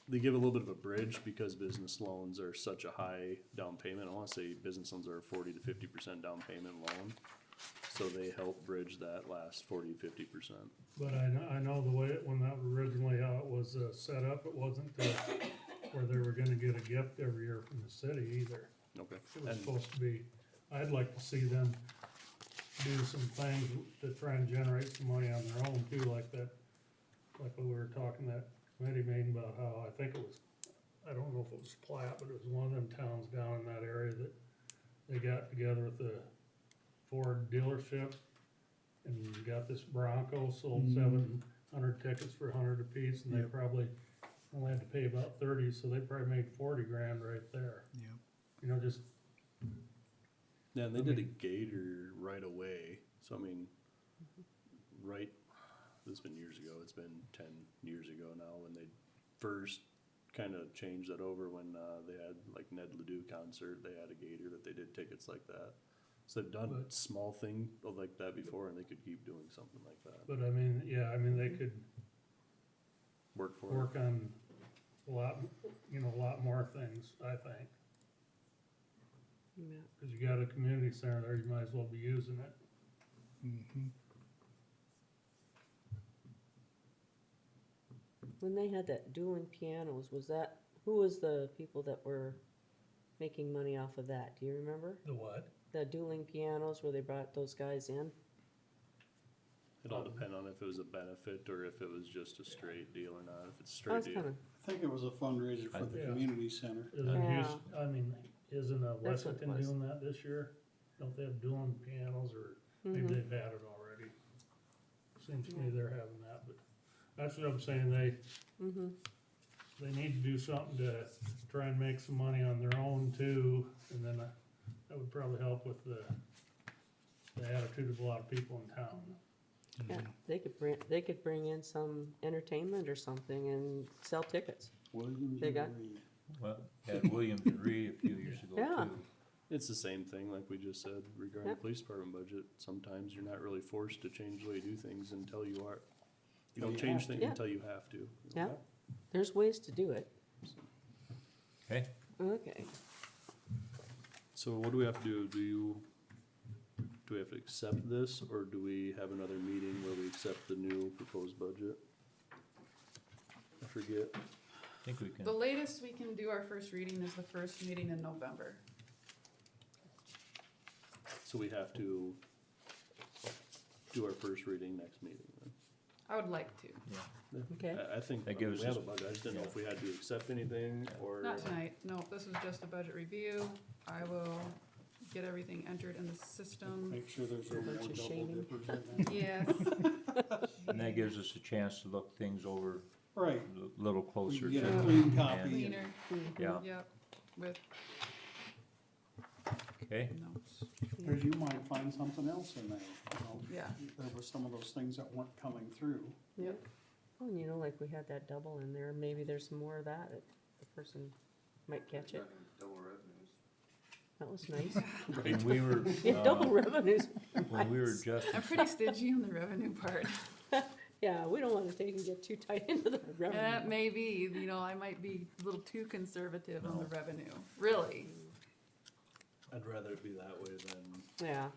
They give a little bit of a bridge because business loans are such a high down payment. I wanna say business loans are a 40 to 50% down payment loan. So they help bridge that last 40, 50%. But I know the way, when that originally, how it was set up, it wasn't where they were gonna get a gift every year from the city either. Okay. It was And supposed to be, I'd like to see them do some things to try and generate some money on their own too, like that, like what we were talking, that committee meeting about how, I think it was, I don't know if it was Platte, but it was one of them towns down in that area that they got together with the Ford dealership and got this Bronco, sold 700 tickets for 100 apiece, and they probably only had to pay about 30, so they probably made 40 grand right there. Yep. You know, just, yeah, and they did a gator right away. So I mean, right, this has been years ago. It's been 10 years ago now when they first kind of changed that over, when they had like Ned Ledoux concert. They had a gator that they did tickets like that. So they've done a But- small thing like that before, and they could keep doing something like that. but I mean, yeah, I mean, they could Work for it. work on a lot, you know, a lot more things, I think. yeah. Cause you got a community center there, you might as well be using it. When they had that dueling pianos, was that, who was the people that were making money off of that? Do you remember? The what? The dueling pianos where they brought those guys in? It all depend on if it was a benefit or if it was just a straight deal or not. If it's a I straight was deal. kinda, I think it was a fundraiser for the Yeah. community center. Isn't Yeah. I mean, isn't That's what it Wessington was. doing that this year? Don't they have dueling pianos, or maybe Mhm. they've had it already? seems to me they're having that, but that's what I'm saying, they need to do something to try and make some money on their own too, and then that would probably help with the attitude of a lot of people in town. Yeah, they could bring in some entertainment or something and sell tickets. Williams They and got- Reed. Well, had Williams and Reed a few years ago Yeah. too. It's the same thing, like we just said regarding the Yep. police department budget. Sometimes you're not really forced to change the way you do things until you are. You don't you change have things to. until you have to. Yeah, there's ways to do it. Okay, Okay. So what do we have to do? Do we have to accept this, or do we have another meeting where we accept the new proposed budget? I forget. I think we can, The latest we can do our first reading is the first meeting in November. So we have to do our first reading next meeting then? I would like to, Okay. I think, That I mean, gives we have us- a budget, I just didn't know if we had to accept anything, or. not tonight, no, this is just a budget review. I will get everything entered in the system. Make sure there's no more Bunch of double shading. dippers in there. Yes. and that gives us a chance to look things over Right, a little we closer. can get to- a clean copy. Cleaner, Yeah, yep, with okay, notes, Cause you might find something else in there, you know. yeah. There were some of those things that weren't coming through. Yep. Oh, and you know, like we had that double in there, maybe there's some more of that, the person might catch it. That was nice. when we were, Yeah, double revenues. when we were adjusting, I'm pretty stingy on the revenue part. Yeah, we don't wanna take and get too tight into the And revenue. that may be, you know, I might be a little too conservative on the revenue, really. I'd rather it be that way than Yeah,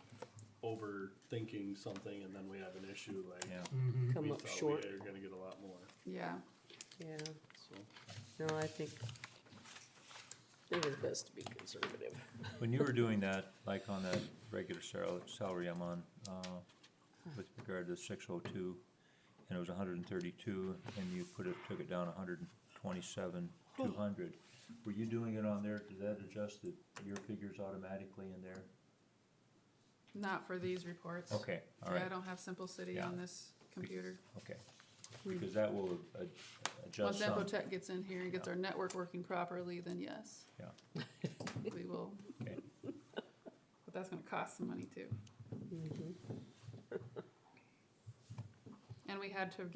overthinking something and then we have an issue like. yeah, Mhm. come We up thought short, we were gonna get a lot more, Yeah, yeah. so. No, I think it's best to be conservative. when you were doing that, like on that regular salary I'm on, with regard to 602, and it was 132, and you took it down 127, 200. Were you doing it on there, did that adjust your figures automatically in there? not for these reports. Okay, all Yeah, I right, don't have Simple City Yeah. on this computer. okay. Because that will adjust Once some, Infotech gets in here and gets our network working properly, then yes. Yeah. We will, okay, but that's gonna cost some money too. And we had to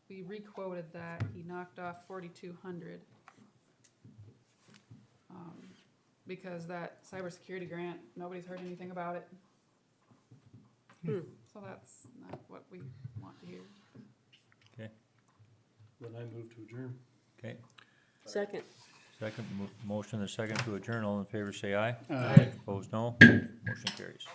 we requoted that, he knocked off 4,200. Because that cybersecurity grant, nobody's heard anything about it. So that's not what we want to hear. okay, Then I move to adjourn. okay. Second. Second, motion and second to adjourn, all in favor say aye. Aye. Opposed, no. Motion carries.